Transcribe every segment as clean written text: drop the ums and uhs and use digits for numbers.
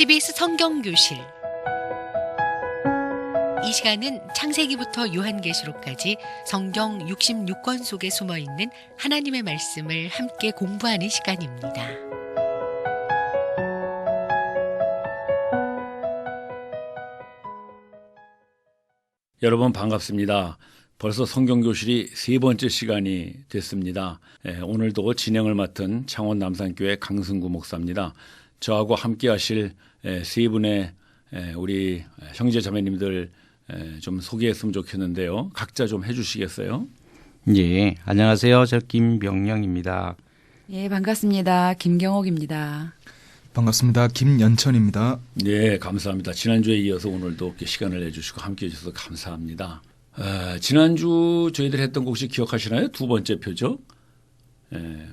CBS 성경교실. 이 시간은 창세기부터 요한계시록까지 성경 66권 속에 숨어있는 하나님의 말씀을 함께 공부하는 시간입니다. 여러분 반갑습니다. 벌써 성경교실이 세 번째 시간이 됐습니다. 오늘도 진행을 맡은 창원 남산교회 강승구 목사입니다. 저하고 함께 하실 세 분의 우리 형제 자매님들 좀 소개했으면 좋겠는데요. 각자 좀 해주시겠어요? 예, 안녕하세요. 저 김병영입니다. 예, 반갑습니다. 김경옥입니다. 반갑습니다. 김연천입니다. 네, 감사합니다. 지난주에 이어서 오늘도 이렇게 시간을 내주시고 함께 해주셔서 감사합니다. 지난주 저희들 했던 거 혹시 기억하시나요? 두 번째 표적.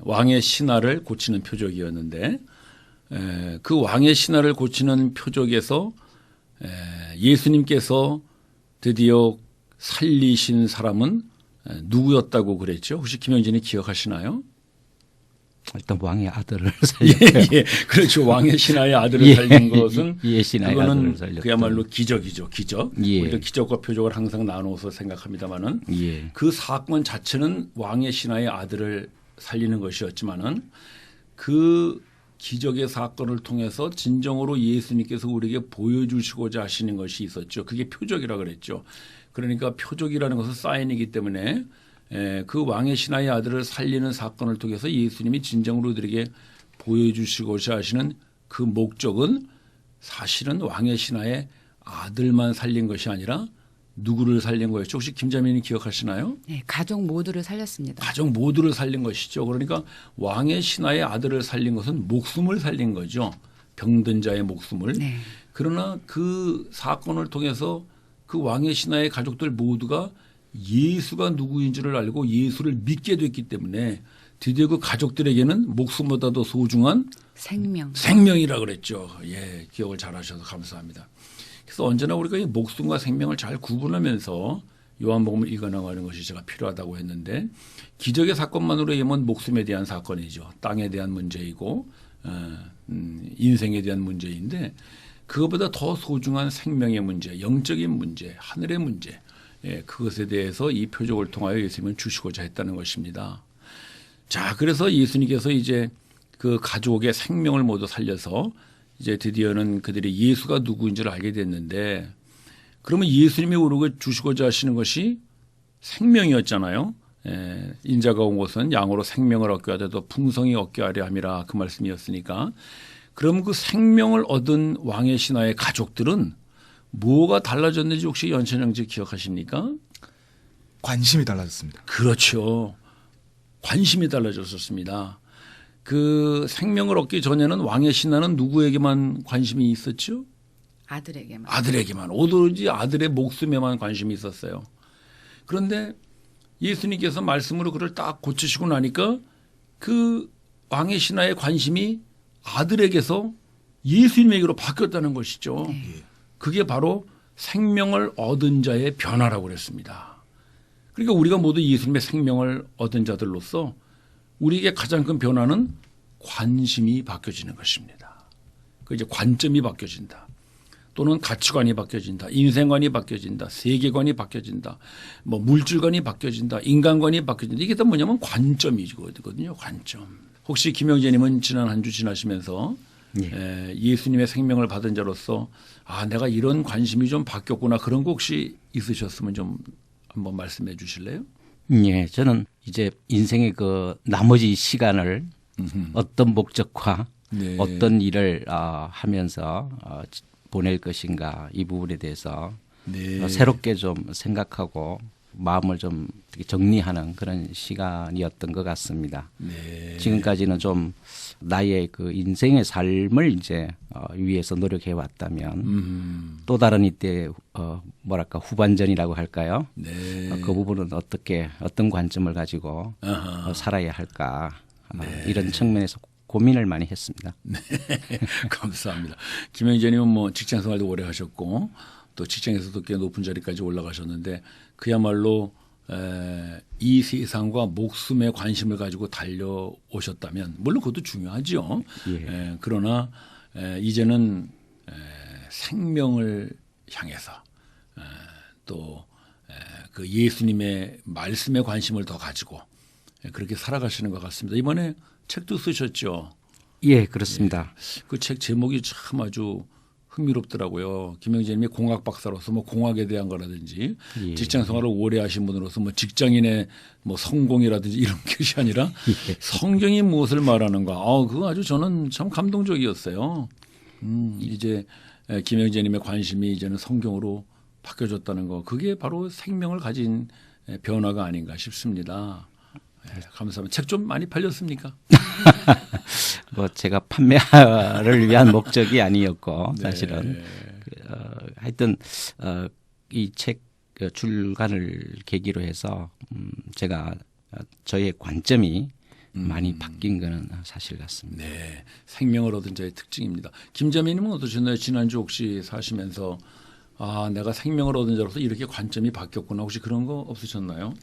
왕의 신하를 고치는 표적이었는데 그 왕의 신하를 고치는 표적에서 예수님께서 드디어 살리신 사람은 누구였다고 그랬죠? 혹시 김영진이 기억하시나요? 일단 왕의 아들을 살렸고요. 예, 그렇죠. 왕의 신하의 아들을 살린 것은 신하의 그거는 아들을 살렸죠. 그야말로 기적이죠. 기적. 예. 우리가 기적과 표적을 항상 나누어서 생각합니다마는 예. 그 사건 자체는 왕의 신하의 아들을 살리는 것이었지만은 그 기적의 사건을 통해서 진정으로 예수님께서 우리에게 보여주시고자 하시는 것이 있었죠. 그게 표적이라 그랬죠. 그러니까 표적이라는 것은 사인이기 때문에 그 왕의 신하의 아들을 살리는 사건을 통해서 예수님이 진정으로 우리에게 보여주시고자 하시는 그 목적은 사실은 왕의 신하의 아들만 살린 것이 아니라 누구를 살린 거였죠? 혹시 김자민이 기억하시나요? 네, 가족 모두를 살렸습니다. 가족 모두를 살린 것이죠. 그러니까 왕의 신하의 아들을 살린 것은 목숨을 살린 거죠. 병든 자의 목숨을. 네. 그러나 그 사건을 통해서 그 왕의 신하의 가족들 모두가 예수가 누구인지를 알고 예수를 믿게 됐기 때문에 드디어 그 가족들에게는 목숨보다 더 소중한 생명이라 그랬죠. 예, 기억을 잘 하셔서 감사합니다. 그래서 언제나 우리가 이 목숨과 생명을 잘 구분하면서 요한복음을 읽어나가는 것이 제가 필요하다고 했는데 기적의 사건만으로 얘기하면 목숨에 대한 사건이죠. 땅에 대한 문제이고 인생에 대한 문제인데 그것보다 더 소중한 생명의 문제, 영적인 문제, 하늘의 문제 그것에 대해서 이 표적을 통하여 예수님은 주시고자 했다는 것입니다. 자, 그래서 예수님께서 이제 그 가족의 생명을 모두 살려서 이제 드디어는 그들이 예수가 누구인지를 알게 됐는데 그러면 예수님이 우리에게 주시고자 하시는 것이 생명이었잖아요. 인자가 온 것은 양으로 생명을 얻게 하되 더 풍성히 얻게 하려 함이라 그 말씀이었으니까 그럼 그 생명을 얻은 왕의 신하의 가족들은 뭐가 달라졌는지 혹시 연천 형제 기억하십니까? 관심이 달라졌습니다. 그렇죠. 관심이 달라졌었습니다. 그 생명을 얻기 전에는 왕의 신하는 누구에게만 관심이 있었죠? 아들에게만. 오로지 아들의 목숨에만 관심이 있었어요. 그런데 예수님께서 말씀으로 그를 딱 고치시고 나니까 그 왕의 신하의 관심이 아들에게서 예수님에게로 바뀌었다는 것이죠. 네. 그게 바로 생명을 얻은 자의 변화라고 그랬습니다. 그러니까 우리가 모두 예수님의 생명을 얻은 자들로서 우리에게 가장 큰 변화는 관심이 바뀌어지는 것입니다. 그 이제 관점이 바뀌어진다. 또는 가치관이 바뀌어진다. 인생관이 바뀌어진다. 세계관이 바뀌어진다. 뭐 물질관이 바뀌어진다. 인간관이 바뀌어진다. 이게 다 뭐냐면 관점이거든요. 관점. 혹시 김영재님은 지난 한 주 지나시면서 예수님의 생명을 받은 자로서 내가 이런 관심이 좀 바뀌었구나 그런 거 혹시 있으셨으면 좀 한번 말씀해 주실래요? 예, 저는 이제 인생의 그 나머지 시간을 어떤 목적과 어떤 일을 하면서 보낼 것인가 이 부분에 대해서 새롭게 좀 생각하고 마음을 좀 정리하는 그런 시간이었던 것 같습니다. 네. 지금까지는 좀 나의 그 인생의 삶을 이제 위해서 노력해 왔다면 또 다른 이때 뭐랄까 후반전이라고 할까요? 네. 그 부분은 어떤 관점을 가지고 살아야 할까 이런 측면에서 고민을 많이 했습니다. 네. 감사합니다. 김영재님은 뭐 직장 생활도 오래 하셨고 또 직장에서도 꽤 높은 자리까지 올라가셨는데 그야말로 이 세상과 목숨에 관심을 가지고 달려오셨다면 물론 그것도 중요하죠. 그러나 이제는 생명을 향해서 또 그 예수님의 말씀에 관심을 더 가지고 그렇게 살아가시는 것 같습니다. 이번에 책도 쓰셨죠. 예, 그렇습니다. 그 책 제목이 참 아주 흥미롭더라고요. 김영재님이 공학 박사로서 뭐 공학에 대한 거라든지 예. 직장 생활을 오래 하신 분으로서 뭐 직장인의 뭐 성공이라든지 이런 것이 아니라 성경이 무엇을 말하는가. 그거 아주 저는 참 감동적이었어요. 이제 김영재님의 관심이 이제는 성경으로 바뀌어졌다는 거. 그게 바로 생명을 가진 변화가 아닌가 싶습니다. 감사합니다. 책 좀 많이 팔렸습니까? 뭐 제가 판매를 위한 목적이 아니었고 네. 사실은 하여튼 이 책 출간을 계기로 해서 제가 저의 관점이 많이 바뀐 거는 사실 같습니다. 네, 생명을 얻은 자의 특징입니다. 김자매님은 어떠셨나요? 지난주 혹시 사시면서 내가 생명을 얻은 자로서 이렇게 관점이 바뀌었구나. 혹시 그런 거 없으셨나요?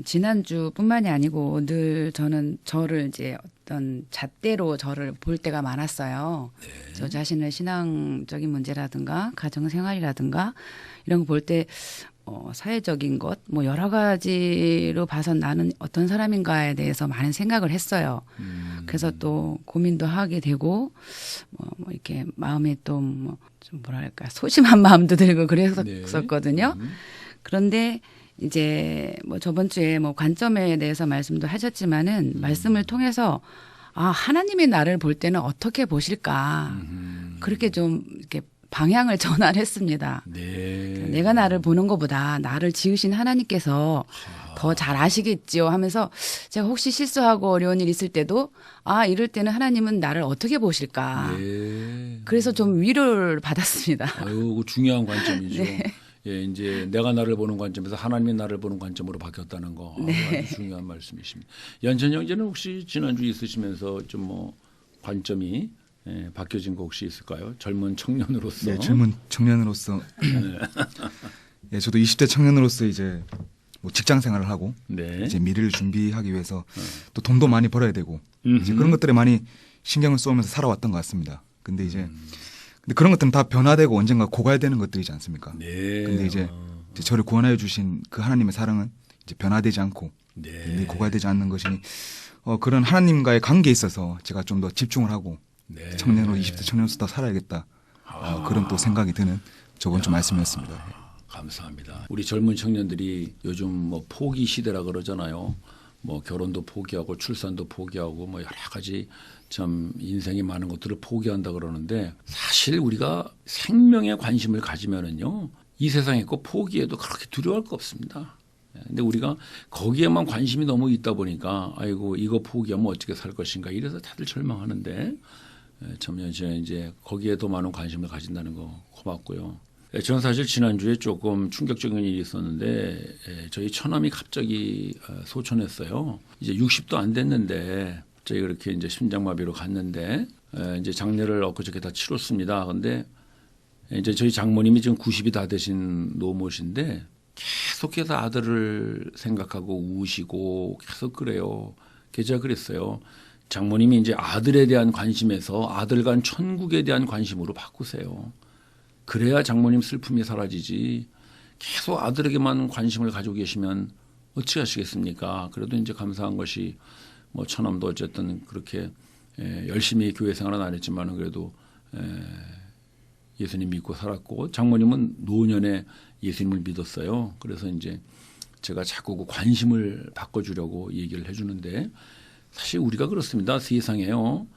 지난주뿐만이 아니고 늘 저는 저를 이제 어떤 잣대로 저를 볼 때가 많았어요. 저 자신의 신앙적인 문제라든가 가정생활이라든가 이런 거 볼 때 사회적인 것 뭐 여러 가지로 봐서 나는 어떤 사람인가에 대해서 많은 생각을 했어요. 그래서 또 고민도 하게 되고 뭐 이렇게 마음에 또 뭐 좀 뭐랄까 소심한 마음도 들고 그랬었거든요. 그런데 이제 뭐 저번 주에 뭐 관점에 대해서 말씀도 하셨지만은 말씀을 통해서 하나님이 나를 볼 때는 어떻게 보실까 그렇게 좀 이렇게 방향을 전환했습니다. 네. 내가 나를 보는 것보다 나를 지으신 하나님께서 더 잘 아시겠지요 하면서 제가 혹시 실수하고 어려운 일 있을 때도 이럴 때는 하나님은 나를 어떻게 보실까. 네. 그래서 좀 위로를 받았습니다. 아유, 중요한 관점이죠. 네. 예, 이제 내가 나를 보는 관점에서 하나님이 나를 보는 관점으로 바뀌었다는 거. 네. 아주 중요한 말씀이십니다. 연천 형제는 혹시 지난주 있으시면서 좀 뭐 관점이 바뀌어진 거 혹시 있을까요? 젊은 청년으로서. 네, 젊은 청년으로서 예, 저도 20대 청년으로서 이제 뭐 직장 생활을 하고 네. 이제 미래를 준비하기 위해서 또 돈도 많이 벌어야 되고 이제 그런 것들에 많이 신경을 쏘면서 살아왔던 것 같습니다. 근데 그런 것들은 다 변화되고 언젠가 고갈되는 것들이지 않습니까? 네. 근데 이제 저를 구원하여 주신 그 하나님의 사랑은 이제 변화되지 않고 네. 고갈되지 않는 것이 그런 하나님과의 관계에 있어서 제가 좀 더 집중을 하고 네. 청년으로 20대 청년으로서 더 살아야겠다. 그런 또 생각이 드는 저번 주 말씀이었습니다. 감사합니다. 우리 젊은 청년들이 요즘 뭐 포기 시대라 그러잖아요. 뭐 결혼도 포기하고 출산도 포기하고 뭐 여러 가지 참 인생에 많은 것들을 포기한다 그러는데 사실 우리가 생명에 관심을 가지면은요 이 세상에 꼭 포기해도 그렇게 두려워할 거 없습니다. 근데 우리가 거기에만 관심이 너무 있다 보니까 아이고 이거 포기하면 어떻게 살 것인가 이래서 다들 절망하는데 참 이제 거기에 더 많은 관심을 가진다는 거 고맙고요. 저는 사실 지난주에 조금 충격적인 일이 있었는데 저희 처남이 갑자기 소천했어요. 이제 60도 안 됐는데 저희 그렇게 이제 심장마비로 갔는데 이제 장례를 엊그저께 다 치렀습니다. 근데 이제 저희 장모님이 지금 90이 다 되신 노모신데 계속해서 아들을 생각하고 우시고 계속 그래요. 제가 그랬어요. 장모님이 이제 아들에 대한 관심에서 아들 간 천국에 대한 관심으로 바꾸세요. 그래야 장모님 슬픔이 사라지지. 계속 아들에게만 관심을 가지고 계시면 어찌 하시겠습니까? 그래도 이제 감사한 것이 뭐 처남도 어쨌든 그렇게 열심히 교회 생활은 안 했지만은 그래도 예수님 믿고 살았고 장모님은 노년에 예수님을 믿었어요. 그래서 이제 제가 자꾸 그 관심을 바꿔주려고 얘기를 해주는데 사실 우리가 그렇습니다. 세상에요.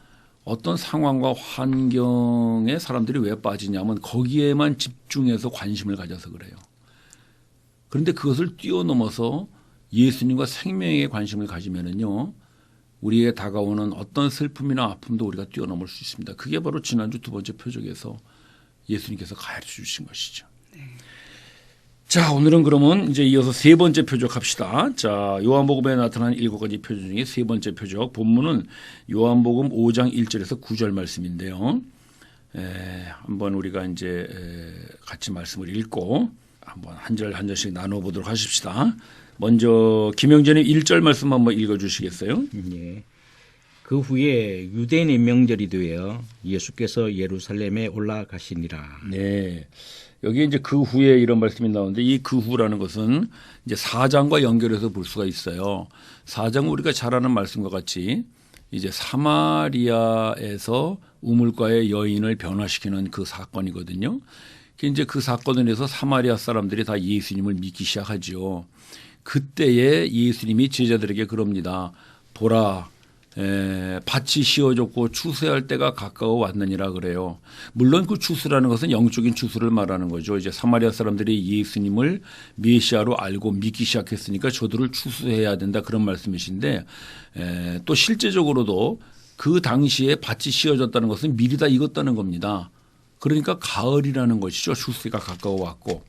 어떤 상황과 환경에 사람들이 왜 빠지냐면 거기에만 집중해서 관심을 가져서 그래요. 그런데 그것을 뛰어넘어서 예수님과 생명에 관심을 가지면은요. 우리에게 다가오는 어떤 슬픔이나 아픔도 우리가 뛰어넘을 수 있습니다. 그게 바로 지난주 두 번째 표적에서 예수님께서 가르쳐 주신 것이죠. 네. 자, 오늘은 그러면 이제 이어서 세 번째 표적 합시다. 자, 요한복음에 나타난 7가지 표적 중에 세 번째 표적. 본문은 요한복음 5장 1절에서 9절 말씀인데요. 한번 우리가 이제 같이 말씀을 읽고 한번 한 절 한 절씩 나눠보도록 하십시다. 먼저 김영재님 1절 말씀 한번 읽어주시겠어요? 예. 그 후에 유대인의 명절이 되어 예수께서 예루살렘에 올라가시니라. 네. 여기 이제 그 후에 이런 말씀이 나오는데 이 그 후라는 것은 이제 4장과 연결해서 볼 수가 있어요. 4장은 우리가 잘 아는 말씀과 같이 이제 사마리아에서 우물가의 여인을 변화시키는 그 사건이거든요. 이제 그 사건을 해서 사마리아 사람들이 다 예수님을 믿기 시작하죠. 그때에 예수님이 제자들에게 그럽니다. 보라, 밭이 씌어졌고 추수할 때가 가까워 왔느니라 그래요. 물론 그 추수라는 것은 영적인 추수를 말하는 거죠. 이제 사마리아 사람들이 예수님을 메시아로 알고 믿기 시작했으니까 저들을 추수해야 된다 그런 말씀이신데 또 실제적으로도 그 당시에 밭이 씌어졌다는 것은 미리 다 익었다는 겁니다. 그러니까 가을이라는 것이죠. 추수가 가까워 왔고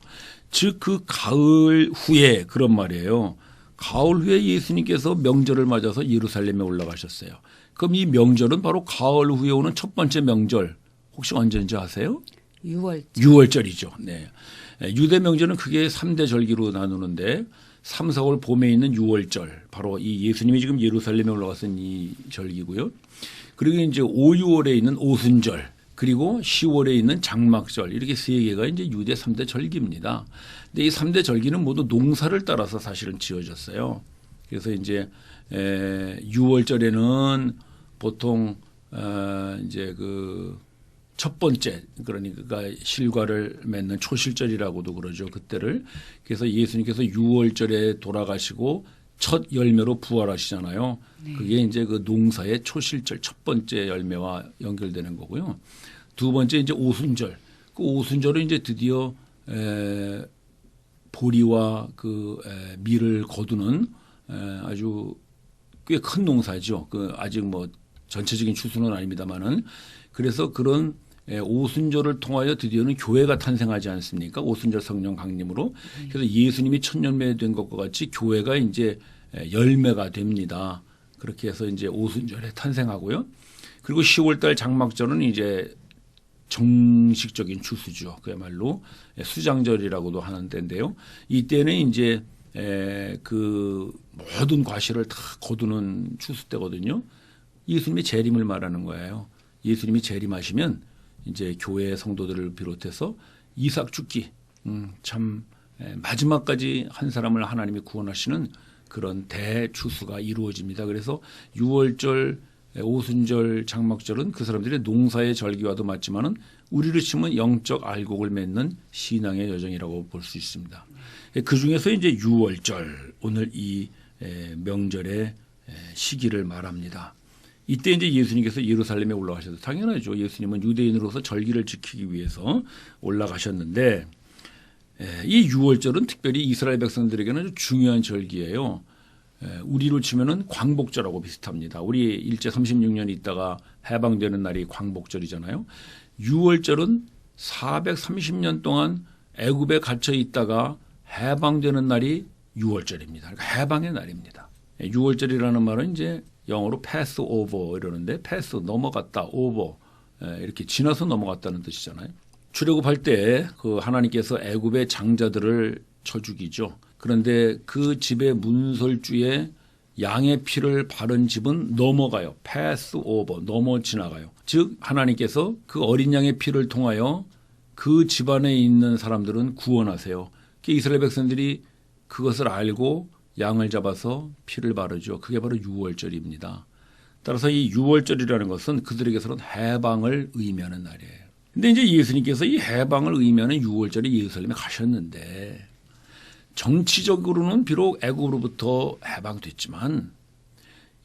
즉 그 가을 후에 그런 말이에요. 가을 후에 예수님께서 명절을 맞아서 예루살렘에 올라가셨어요. 그럼 이 명절은 바로 가을 후에 오는 첫 번째 명절. 혹시 언제인지 아세요? 6월. 6월절이죠. 네. 유대 명절은 크게 3대 절기로 나누는데 3, 4월 봄에 있는 6월절. 바로 이 예수님이 지금 예루살렘에 올라가신 이 절기고요. 그리고 이제 5, 6월에 있는 오순절. 그리고 10월에 있는 장막절 이렇게 세 개가 이제 유대 3대 절기입니다. 근데 이 3대 절기는 모두 농사를 따라서 사실은 지어졌어요. 그래서 이제 6월절에는 보통 이제 그 첫 번째 그러니까 실과를 맺는 초실절이라고도 그러죠. 그때를. 그래서 예수님께서 6월절에 돌아가시고 첫 열매로 부활하시잖아요. 네. 그게 이제 그 농사의 초실절 첫 번째 열매와 연결되는 거고요. 두 번째 이제 오순절. 그 오순절은 이제 드디어 보리와 그 밀을 거두는 아주 꽤 큰 농사죠. 그 아직 뭐 전체적인 추수는 아닙니다만은 그래서 그런 오순절을 통하여 드디어는 교회가 탄생하지 않습니까? 오순절 성령 강림으로. 그래서 예수님이 첫 열매 된 것과 같이 교회가 이제 열매가 됩니다. 그렇게 해서 이제 오순절에 탄생하고요. 그리고 10월달 장막절은 이제 정식적인 추수죠. 그야말로 수장절이라고도 하는 때인데요. 이때는 이제 그 모든 과실을 다 거두는 추수 때거든요. 예수님이 재림을 말하는 거예요. 예수님이 재림하시면 이제 교회 성도들을 비롯해서 이삭 죽기 참 마지막까지 한 사람을 하나님이 구원하시는 그런 대추수가 이루어집니다. 그래서 6월절, 오순절, 장막절은 그 사람들의 농사의 절기와도 맞지만은 우리로 치면 영적 알곡을 맺는 신앙의 여정이라고 볼 수 있습니다. 그 중에서 이제 6월절 오늘 이 명절의 시기를 말합니다. 이때 이제 예수님께서 예루살렘에 올라가셔서 당연하죠. 예수님은 유대인으로서 절기를 지키기 위해서 올라가셨는데 이 6월절은 특별히 이스라엘 백성들에게는 아주 중요한 절기예요. 우리로 치면은 광복절하고 비슷합니다. 우리 일제 36년 있다가 해방되는 날이 광복절이잖아요. 6월절은 430년 동안 애굽에 갇혀 있다가 해방되는 날이 6월절입니다. 그러니까 해방의 날입니다. 6월절이라는 말은 이제 영어로 pass over 이러는데 pass 넘어갔다 over 이렇게 지나서 넘어갔다는 뜻이잖아요. 출애굽할 때 그 하나님께서 애굽의 장자들을 쳐 죽이죠. 그런데 그 집의 문설주에 양의 피를 바른 집은 넘어가요. pass over 넘어 지나가요. 즉 하나님께서 그 어린 양의 피를 통하여 그 집안에 있는 사람들은 구원하세요. 이스라엘 백성들이 그것을 알고 양을 잡아서 피를 바르죠. 그게 바로 6월절입니다. 따라서 이 6월절이라는 것은 그들에게서는 해방을 의미하는 날이에요. 근데 이제 예수님께서 이 해방을 의미하는 6월절에 예루살렘에 가셨는데 정치적으로는 비록 애굽으로부터 해방됐지만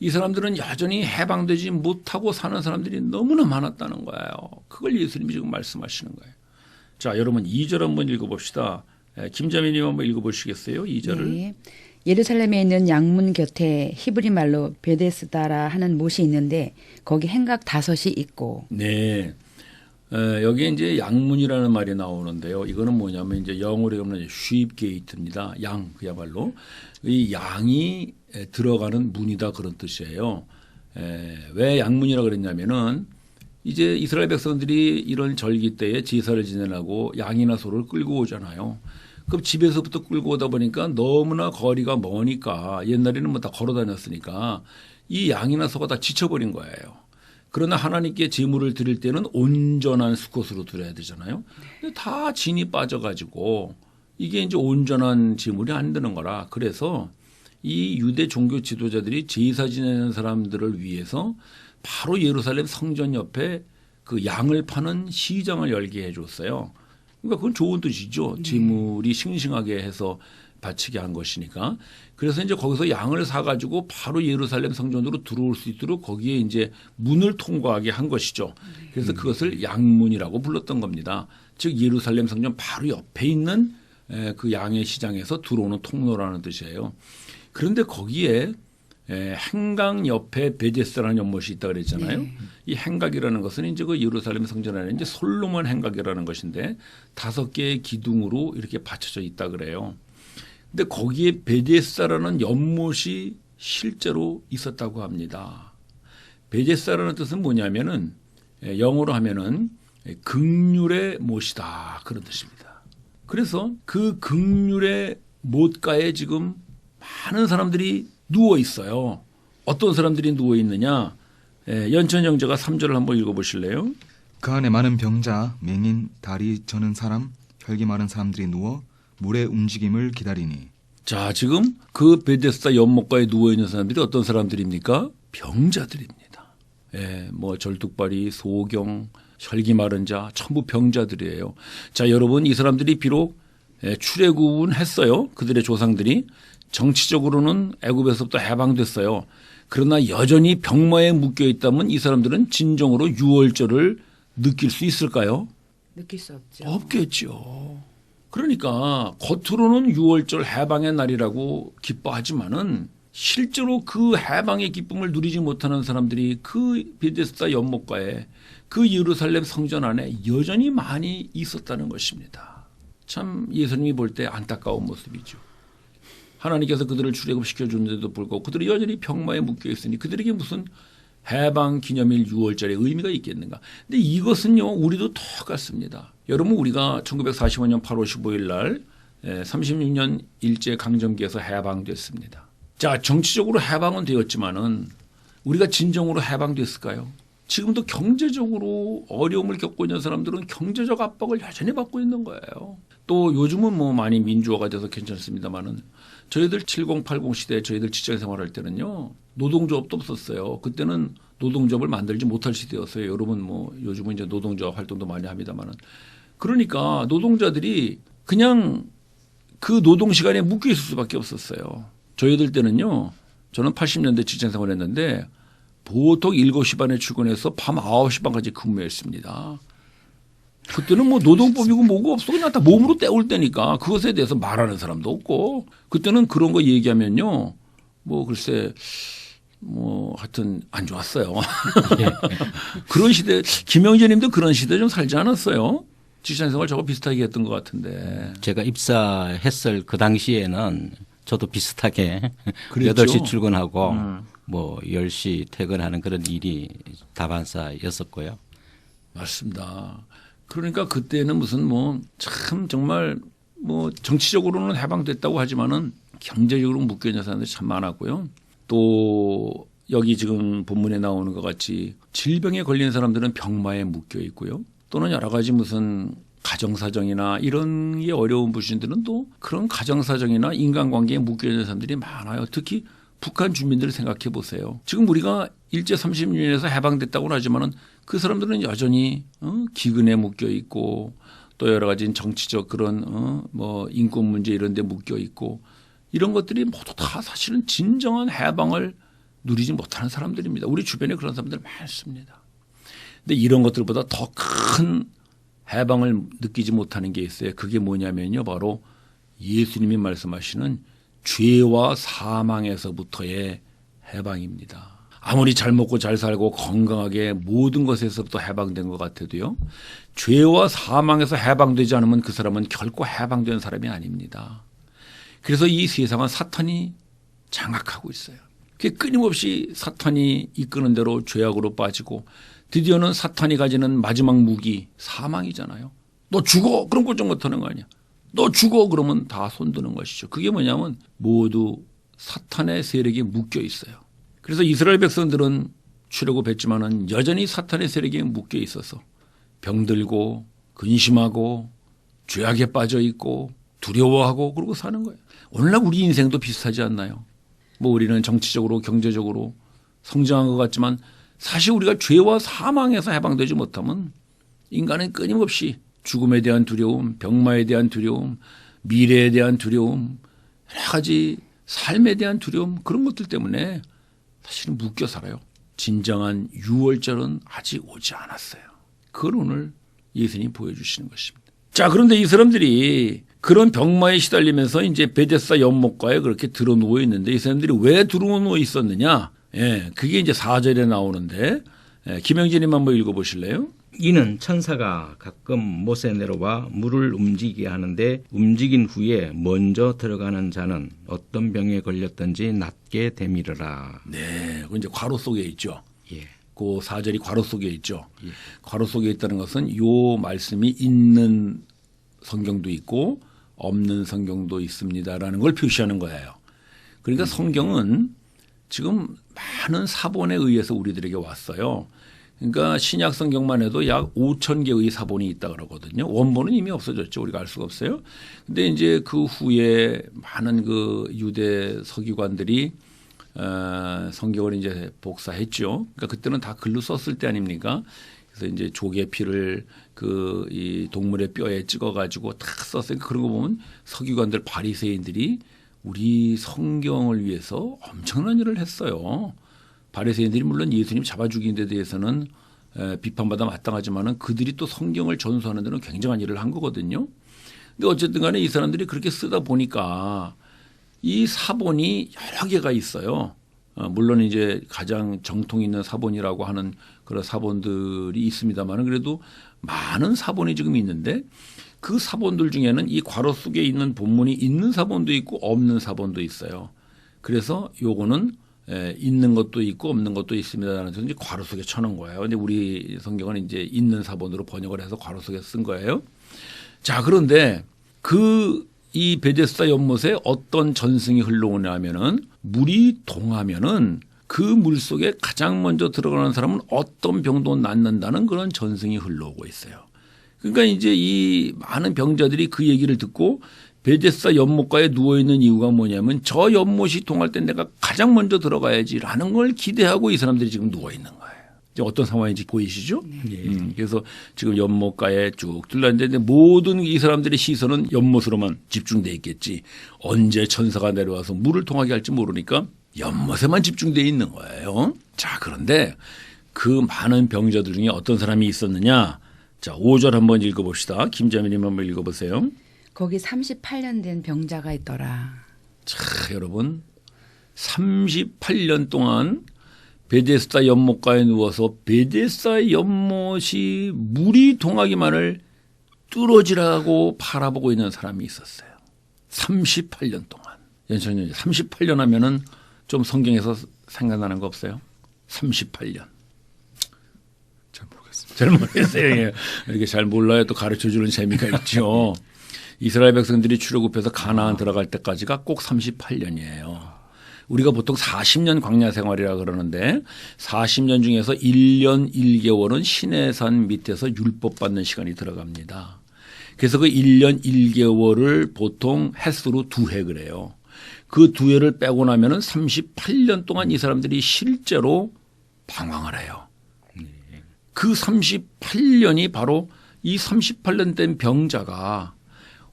이 사람들은 여전히 해방되지 못하고 사는 사람들이 너무나 많았다는 거예요. 그걸 예수님이 지금 말씀하시는 거예요. 자, 여러분 2절 한번 읽어봅시다. 김자매님 한번 읽어보시겠어요? 2절을. 네. 예루살렘에 있는 양문 곁에 히브리 말로 베데스다라 하는 못이 있는데 거기 행각 5이 있고. 네. 여기에 이제 양문이라는 말이 나오는데요. 이거는 뭐냐면 이제 영어로 하면 sheep gate입니다. 양 그야말로 이 양이 들어가는 문이다 그런 뜻이에요. 왜 양문이라 그랬냐면은 이제 이스라엘 백성들이 이런 절기 때에 제사를 지내라고 양이나 소를 끌고 오잖아요. 그럼 집에서부터 끌고 오다 보니까 너무나 거리가 머니까 옛날에는 뭐 다 걸어 다녔으니까 이 양이나 소가 다 지쳐버린 거예요. 그러나 하나님께 제물을 드릴 때는 온전한 수컷으로 드려야 되잖아요. 근데 다 진이 빠져가지고 이게 이제 온전한 제물이 안 되는 거라. 그래서 이 유대 종교 지도자들이 제사 지내는 사람들을 위해서 바로 예루살렘 성전 옆에 그 양을 파는 시장을 열게 해줬어요. 그러니까 그건 좋은 뜻이죠. 제물이 싱싱하게 해서 바치게 한 것이니까. 그래서 이제 거기서 양을 사가지고 바로 예루살렘 성전으로 들어올 수 있도록 거기에 이제 문을 통과하게 한 것이죠. 그래서 그것을 양문이라고 불렀던 겁니다. 즉 예루살렘 성전 바로 옆에 있는 그 양의 시장에서 들어오는 통로라는 뜻이에요. 그런데 거기에 행각 옆에 베데스라는 연못이 있다 그랬잖아요. 네. 이 행각이라는 것은 이제 그 예루살렘 성전 안에 이제 솔로몬 행각이라는 것인데 5개의 기둥으로 이렇게 받쳐져 있다 그래요. 근데 거기에 베데스라는 연못이 실제로 있었다고 합니다. 베데스라는 뜻은 뭐냐면은 영어로 하면은 극률의 못이다 그런 뜻입니다. 그래서 그 극률의 못가에 지금 많은 사람들이 누워 있어요. 어떤 사람들이 누워 있느냐? 연천 형제가 3절을 한번 읽어보실래요? 그 안에 많은 병자, 맹인, 다리 저는 사람, 혈기 마른 사람들이 누워 물의 움직임을 기다리니. 자, 지금 그 베데스다 연못가에 누워 있는 사람들이 어떤 사람들입니까? 병자들입니다. 뭐 절뚝발이, 소경, 혈기 마른 자, 전부 병자들이에요. 자, 여러분 이 사람들이 비록 출애굽은했어요. 그들의 조상들이 정치적으로는 애굽에서부터 해방됐어요. 그러나 여전히 병마에 묶여 있다면 이 사람들은 진정으로 유월절을 느낄 수 있을까요? 느낄 수 없죠. 없겠죠. 그러니까 겉으로는 유월절 해방의 날이라고 기뻐하지만은 실제로 그 해방의 기쁨을 누리지 못하는 사람들이 그 베데스다 연못가에 그 예루살렘 성전 안에 여전히 많이 있었다는 것입니다. 참 예수님이 볼 때 안타까운 모습이죠. 하나님께서 그들을 출애굽시켜줬는데도 불구하고 그들이 여전히 병마에 묶여 있으니 그들에게 무슨 해방 기념일 6월절의 의미가 있겠는가. 근데 이것은요 우리도 똑같습니다. 여러분 우리가 1945년 8월 15일 날 36년 일제강점기에서 해방됐습니다. 자, 정치적으로 해방은 되었지만은 우리가 진정으로 해방됐을까요? 지금도 경제적으로 어려움을 겪고 있는 사람들은 경제적 압박을 여전히 받고 있는 거예요. 또 요즘은 뭐 많이 민주화가 돼서 괜찮습니다만은 저희들 70, 80 시대에 저희들 직장 생활할 때는요 노동조합도 없었어요. 그때는 노동조합을 만들지 못할 시대였어요. 여러분 뭐 요즘은 이제 노동조합 활동도 많이 합니다만은 그러니까 노동자들이 그냥 그 노동 시간에 묶여 있을 수밖에 없었어요. 저희들 때는요 저는 80년대 직장 생활했는데 보통 7시 반에 출근해서 밤 9시 반까지 근무했습니다. 그때는 뭐 노동법이고 뭐고 없어. 그냥 다 몸으로 때울 때니까 그것에 대해서 말하는 사람도 없고 그때는 그런 거 얘기하면요. 뭐 글쎄 뭐 하여튼 안 좋았어요. 그런 시대 김영재 님도 그런 시대 좀 살지 않았어요? 직장생활 저거 비슷하게 했던 것 같은데. 제가 입사했을 그 당시에는 저도 비슷하게 그랬죠? 8시 출근하고 뭐 10시 퇴근하는 그런 일이 다반사였었고요. 맞습니다. 그러니까 그때는 무슨 뭐 참 정말 뭐 정치적으로는 해방됐다고 하지만은 경제적으로 묶여 있는 사람들이 참 많았고요. 또 여기 지금 본문에 나오는 것 같이 질병에 걸린 사람들은 병마에 묶여 있고요. 또는 여러 가지 무슨 가정사정이나 이런 게 어려운 분들은 또 그런 가정사정이나 인간관계에 묶여 있는 사람들이 많아요. 특히 북한 주민들을 생각해 보세요. 지금 우리가 일제 30년에서 해방됐다고는 하지만은 그 사람들은 여전히 기근에 묶여 있고 또 여러 가지 정치적 그런 뭐 인권 문제 이런 데 묶여 있고 이런 것들이 모두 다 사실은 진정한 해방을 누리지 못하는 사람들입니다. 우리 주변에 그런 사람들 많습니다. 근데 이런 것들보다 더 큰 해방을 느끼지 못하는 게 있어요. 그게 뭐냐면요. 바로 예수님이 말씀하시는 죄와 사망에서부터의 해방입니다. 아무리 잘 먹고 잘 살고 건강하게 모든 것에서부터 해방된 것 같아도요. 죄와 사망에서 해방되지 않으면 그 사람은 결코 해방된 사람이 아닙니다. 그래서 이 세상은 사탄이 장악하고 있어요. 그게 끊임없이 사탄이 이끄는 대로 죄악으로 빠지고 드디어는 사탄이 가지는 마지막 무기 사망이잖아요. 너 죽어. 그럼 꼴정 못하는 거 아니야. 너 죽어 그러면 다 손드는 것이죠. 그게 뭐냐면 모두 사탄의 세력에 묶여 있어요. 그래서 이스라엘 백성들은 출애굽했지만은 여전히 사탄의 세력에 묶여 있어서 병들고 근심하고 죄악에 빠져 있고 두려워하고 그러고 사는 거예요. 오늘날 우리 인생도 비슷하지 않나요? 뭐 우리는 정치적으로 경제적으로 성장한 것 같지만 사실 우리가 죄와 사망에서 해방되지 못하면 인간은 끊임없이 죽음에 대한 두려움, 병마에 대한 두려움, 미래에 대한 두려움, 여러 가지 삶에 대한 두려움 그런 것들 때문에 사실은 묶여 살아요. 진정한 유월절은 아직 오지 않았어요. 그걸 오늘 예수님이 보여주시는 것입니다. 자, 그런데 이 사람들이 그런 병마에 시달리면서 이제 베데스다 연못가에 그렇게 들어 누워 있는데 이 사람들이 왜 들어 누워 있었느냐? 예, 그게 이제 4절에 나오는데 김영진님 한번 읽어보실래요? 이는 천사가 가끔 못에 내려와 물을 움직이게 하는데 움직인 후에 먼저 들어가는 자는 어떤 병에 걸렸든지 낫게 되밀으라. 네, 그 이제 괄호 속에 있죠. 예. 그 4절이 괄호 속에 있죠. 예. 괄호 속에 있다는 것은 요 말씀이 있는 성경도 있고 없는 성경도 있습니다라는 걸 표시하는 거예요. 그러니까 성경은 지금 많은 사본에 의해서 우리들에게 왔어요. 그러니까 신약 성경만 해도 약 5,000개의 사본이 있다 그러거든요. 원본은 이미 없어졌죠. 우리가 알 수가 없어요. 근데 이제 그 후에 많은 그 유대 서기관들이 성경을 이제 복사했죠. 그러니까 그때는 다 글로 썼을 때 아닙니까? 그래서 이제 조개 피를 그 이 동물의 뼈에 찍어가지고 탁 썼으니까 그런 거 보면 서기관들 바리새인들이 우리 성경을 위해서 엄청난 일을 했어요. 바리새인들이 물론 예수님 잡아 죽인 데 대해서는 비판받아 마땅하지만은 그들이 또 성경을 전수하는 데는 굉장한 일을 한 거거든요. 근데 어쨌든 간에 이 사람들이 그렇게 쓰다 보니까 이 사본이 여러 개가 있어요. 물론 이제 가장 정통 있는 사본이라고 하는 그런 사본들이 있습니다만은 그래도 많은 사본이 지금 있는데 그 사본들 중에는 이 괄호 속에 있는 본문이 있는 사본도 있고 없는 사본도 있어요. 그래서 요거는 있는 것도 있고 없는 것도 있습니다라는 것을 이제 괄호 속에 쳐놓은 거예요. 근데 우리 성경은 이제 있는 사본으로 번역을 해서 괄호 속에 쓴 거예요. 자, 그런데 이 베데스다 연못에 어떤 전승이 흘러오냐면은 물이 동하면은 그 물 속에 가장 먼저 들어가는 사람은 어떤 병도 낫는다는 그런 전승이 흘러오고 있어요. 그러니까 이제 이 많은 병자들이 그 얘기를 듣고 베데스다 연못가에 누워 있는 이유가 뭐냐면 저 연못이 동할 때 내가 가장 먼저 들어가야지라는 걸 기대하고 이 사람들이 지금 누워 있는 거예요. 이제 어떤 상황인지 보이시죠? 네. 그래서 지금 연못가에 쭉 둘러앉는데 모든 이 사람들의 시선은 연못으로만 집중돼 있겠지. 언제 천사가 내려와서 물을 통하게 할지 모르니까 연못에만 집중돼 있는 거예요. 자, 그런데 그 많은 병자들 중에 어떤 사람이 있었느냐? 자, 5절 한번 읽어봅시다. 김자매님 한번 읽어보세요. 거기 38년 된 병자가 있더라. 자, 여러분 38년 동안 베데스다 연못가에 누워서 베데스다 연못이 물이 동하기만을 뚫어지라고 바라보고 있는 사람이 있었어요. 38년 동안. 연천님 38년 하면은 좀 성경에서 생각나는 거 없어요? 38년. 잘 모르겠습니다. 잘 모르겠어요. 예. 이렇게 잘 몰라요. 또 가르쳐주는 재미가 있죠. 이스라엘 백성들이 출애굽해서 가나안 들어갈 때까지가 꼭 38년이에요. 우리가 보통 40년 광야 생활이라 그러는데 40년 중에서 1년 1개월은 시내산 밑에서 율법 받는 시간이 들어갑니다. 그래서 그 1년 1개월을 보통 햇수로 2해 그래요. 그 2해를 빼고 나면은 38년 동안 이 사람들이 실제로 방황을 해요. 그 38년이 바로 이 38년 된 병자가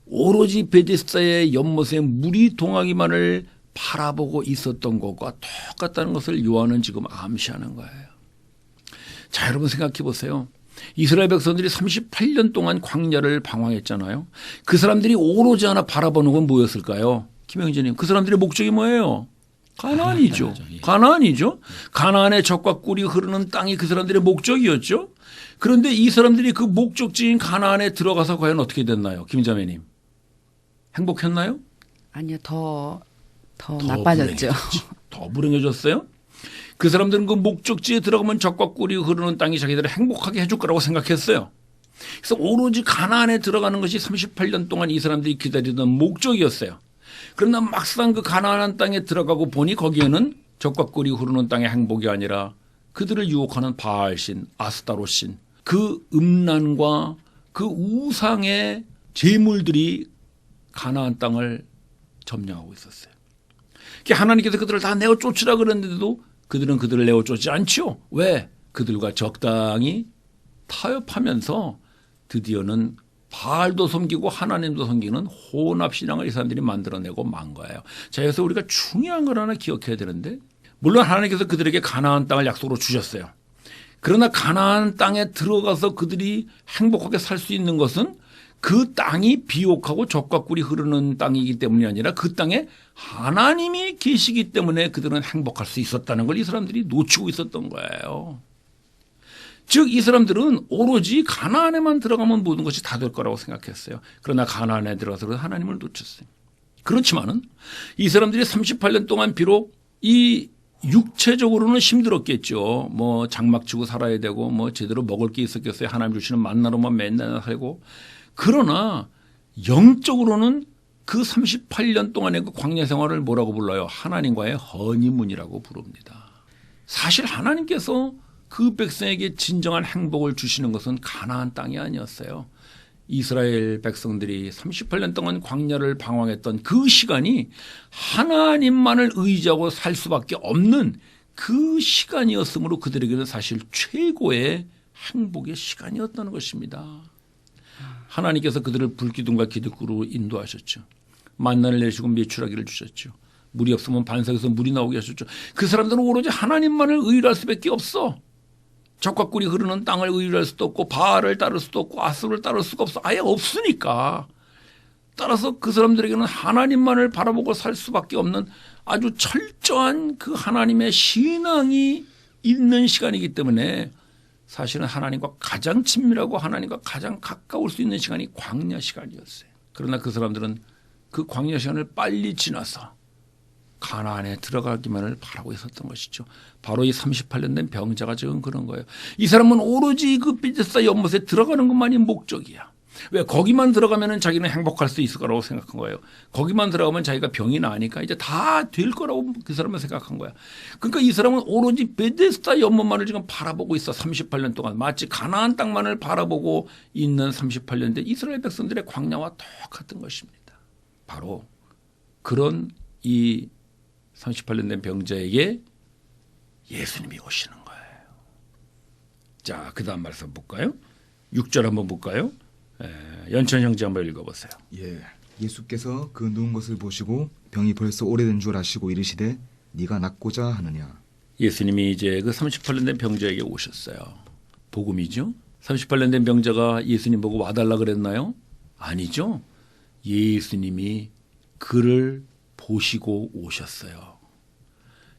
오로지 베데스다의 연못에 물이 동하기만을 바라보고 있었던 것과 똑같다는 것을 요한은 지금 암시하는 거예요. 자, 여러분 생각해 보세요. 이스라엘 백성들이 38년 동안 광야를 방황했잖아요. 그 사람들이 오로지 하나 바라보는 건 뭐였을까요? 김영진님, 그 사람들의 목적이 뭐예요? 가나안이죠. 가나안이죠. 가나안의 젖과 꿀이 흐르는 땅이 그 사람들의 목적이었죠. 그런데 이 사람들이 그 목적지인 가나안에 들어가서 과연 어떻게 됐나요? 김자매님. 행복했나요? 아니요, 더 나빠졌죠. 더 불행해졌어요? 그 사람들은 그 목적지에 들어가면 젖과 꿀이 흐르는 땅이 자기들을 행복하게 해줄 거라고 생각했어요. 그래서 오로지 가나안에 들어가는 것이 38년 동안 이 사람들이 기다리던 목적이었어요. 그러나 막상 그 가나안 땅에 들어가고 보니 거기에는 적과 꿀이 흐르는 땅의 행복이 아니라 그들을 유혹하는 바알신, 아스타롯신, 그 음란과 그 우상의 재물들이 가나안 땅을 점령하고 있었어요. 하나님께서 그들을 다 내어 쫓으라 그랬는데도 그들은 그들을 내어 쫓지 않지요. 왜? 그들과 적당히 타협하면서 드디어는 바알도 섬기고 하나님도 섬기는 혼합신앙을 이 사람들이 만들어내고 만 거예요. 자, 여기서 우리가 중요한 걸 하나 기억해야 되는데, 물론 하나님께서 그들에게 가나안 땅을 약속으로 주셨어요. 그러나 가나안 땅에 들어가서 그들이 행복하게 살 수 있는 것은 그 땅이 비옥하고 적과 꿀이 흐르는 땅이기 때문이 아니라 그 땅에 하나님이 계시기 때문에 그들은 행복할 수 있었다는 걸 이 사람들이 놓치고 있었던 거예요. 즉 이 사람들은 오로지 가나안에만 들어가면 모든 것이 다 될 거라고 생각했어요. 그러나 가나안에 들어가서 하나님을 놓쳤어요. 그렇지만은 이 사람들이 38년 동안 비록 이 육체적으로는 힘들었겠죠. 뭐 장막 치고 살아야 되고 뭐 제대로 먹을 게 있었겠어요. 하나님 주시는 만나로만 맨날 살고. 그러나 영적으로는 그 38년 동안의 그 광야 생활을 뭐라고 불러요? 하나님과의 허니문이라고 부릅니다. 사실 하나님께서 그 백성에게 진정한 행복을 주시는 것은 가나안 땅이 아니었어요. 이스라엘 백성들이 38년 동안 광야를 방황했던 그 시간이 하나님만을 의지하고 살 수밖에 없는 그 시간이었으므로 그들에게는 사실 최고의 행복의 시간이었다는 것입니다. 하나님께서 그들을 불기둥과 기둥으로 인도하셨죠. 만나를 내시고 메추라기를 주셨죠. 물이 없으면 반석에서 물이 나오게 하셨죠. 그 사람들은 오로지 하나님만을 의뢰할 수밖에 없어. 적과 꿀이 흐르는 땅을 의뢰할 수도 없고 바알을 따를 수도 없고 아스를 따를 수가 없어. 아예 없으니까. 따라서 그 사람들에게는 하나님만을 바라보고 살 수밖에 없는 아주 철저한 그 하나님의 신앙이 있는 시간이기 때문에 사실은 하나님과 가장 친밀하고 하나님과 가장 가까울 수 있는 시간이 광야 시간이었어요. 그러나 그 사람들은 그 광야 시간을 빨리 지나서 가나안에 들어가기만을 바라고 있었던 것이죠. 바로 이 38년 된 병자가 지금 그런 거예요. 이 사람은 오로지 그 베데스다 연못에 들어가는 것만이 목적이야. 왜? 거기만 들어가면 자기는 행복할 수 있을 거라고 생각한 거예요. 거기만 들어가면 자기가 병이 나으니까 이제 다 될 거라고 그 사람은 생각한 거야. 그러니까 이 사람은 오로지 베데스다 연못만을 지금 바라보고 있어. 38년 동안. 마치 가나안 땅만을 바라보고 있는 38년 된 이스라엘 백성들의 광야와 똑같은 것입니다. 바로 그런 이 38년 된 병자에게 예수님이 오시는 거예요. 자, 그 다음 말씀 볼까요? 6절 한번 볼까요? 연천 형제 한번 읽어보세요. 예. 예수께서 그 누운 것을 보시고 병이 벌써 오래된 줄 아시고 이르시되 네가 낫고자 하느냐. 예수님이 이제 그 38년 된 병자에게 오셨어요. 복음이죠. 38년 된 병자가 예수님 보고 와달라 그랬나요? 아니죠. 예수님이 그를 보시고 오셨어요.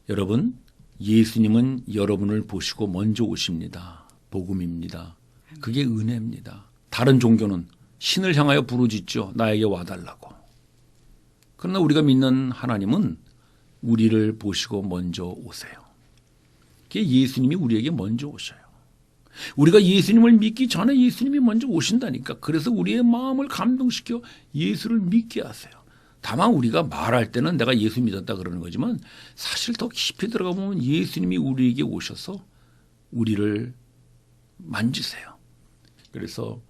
여러분, 예수님은 여러분을 보시고 먼저 오십니다. 복음입니다. 그게 은혜입니다. 다른 종교는 신을 향하여 부르짖죠. 나에게 와달라고. 그러나 우리가 믿는 하나님은 우리를 보시고 먼저 오세요. 그게 예수님이 우리에게 먼저 오셔요. 우리가 예수님을 믿기 전에 예수님이 먼저 오신다니까. 그래서 우리의 마음을 감동시켜 예수를 믿게 하세요. 다만 우리가 말할 때는 내가 예수 믿었다 그러는 거지만 사실 더 깊이 들어가 보면 예수님이 우리에게 오셔서 우리를 만지세요. 그래서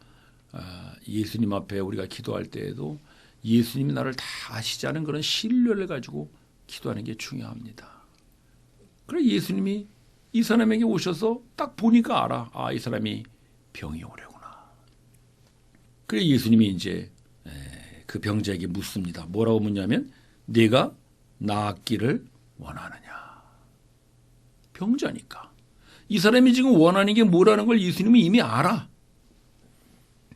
예수님 앞에 우리가 기도할 때에도 예수님이 나를 다 아시자는 그런 신뢰를 가지고 기도하는 게 중요합니다. 그래 예수님이 이 사람에게 오셔서 딱 보니까 알아. 아, 이 사람이 병이 오래구나. 그래 예수님이 이제 그 병자에게 묻습니다. 뭐라고 묻냐면 네가 낫기를 원하느냐. 병자니까. 이 사람이 지금 원하는 게 뭐라는 걸 예수님이 이미 알아.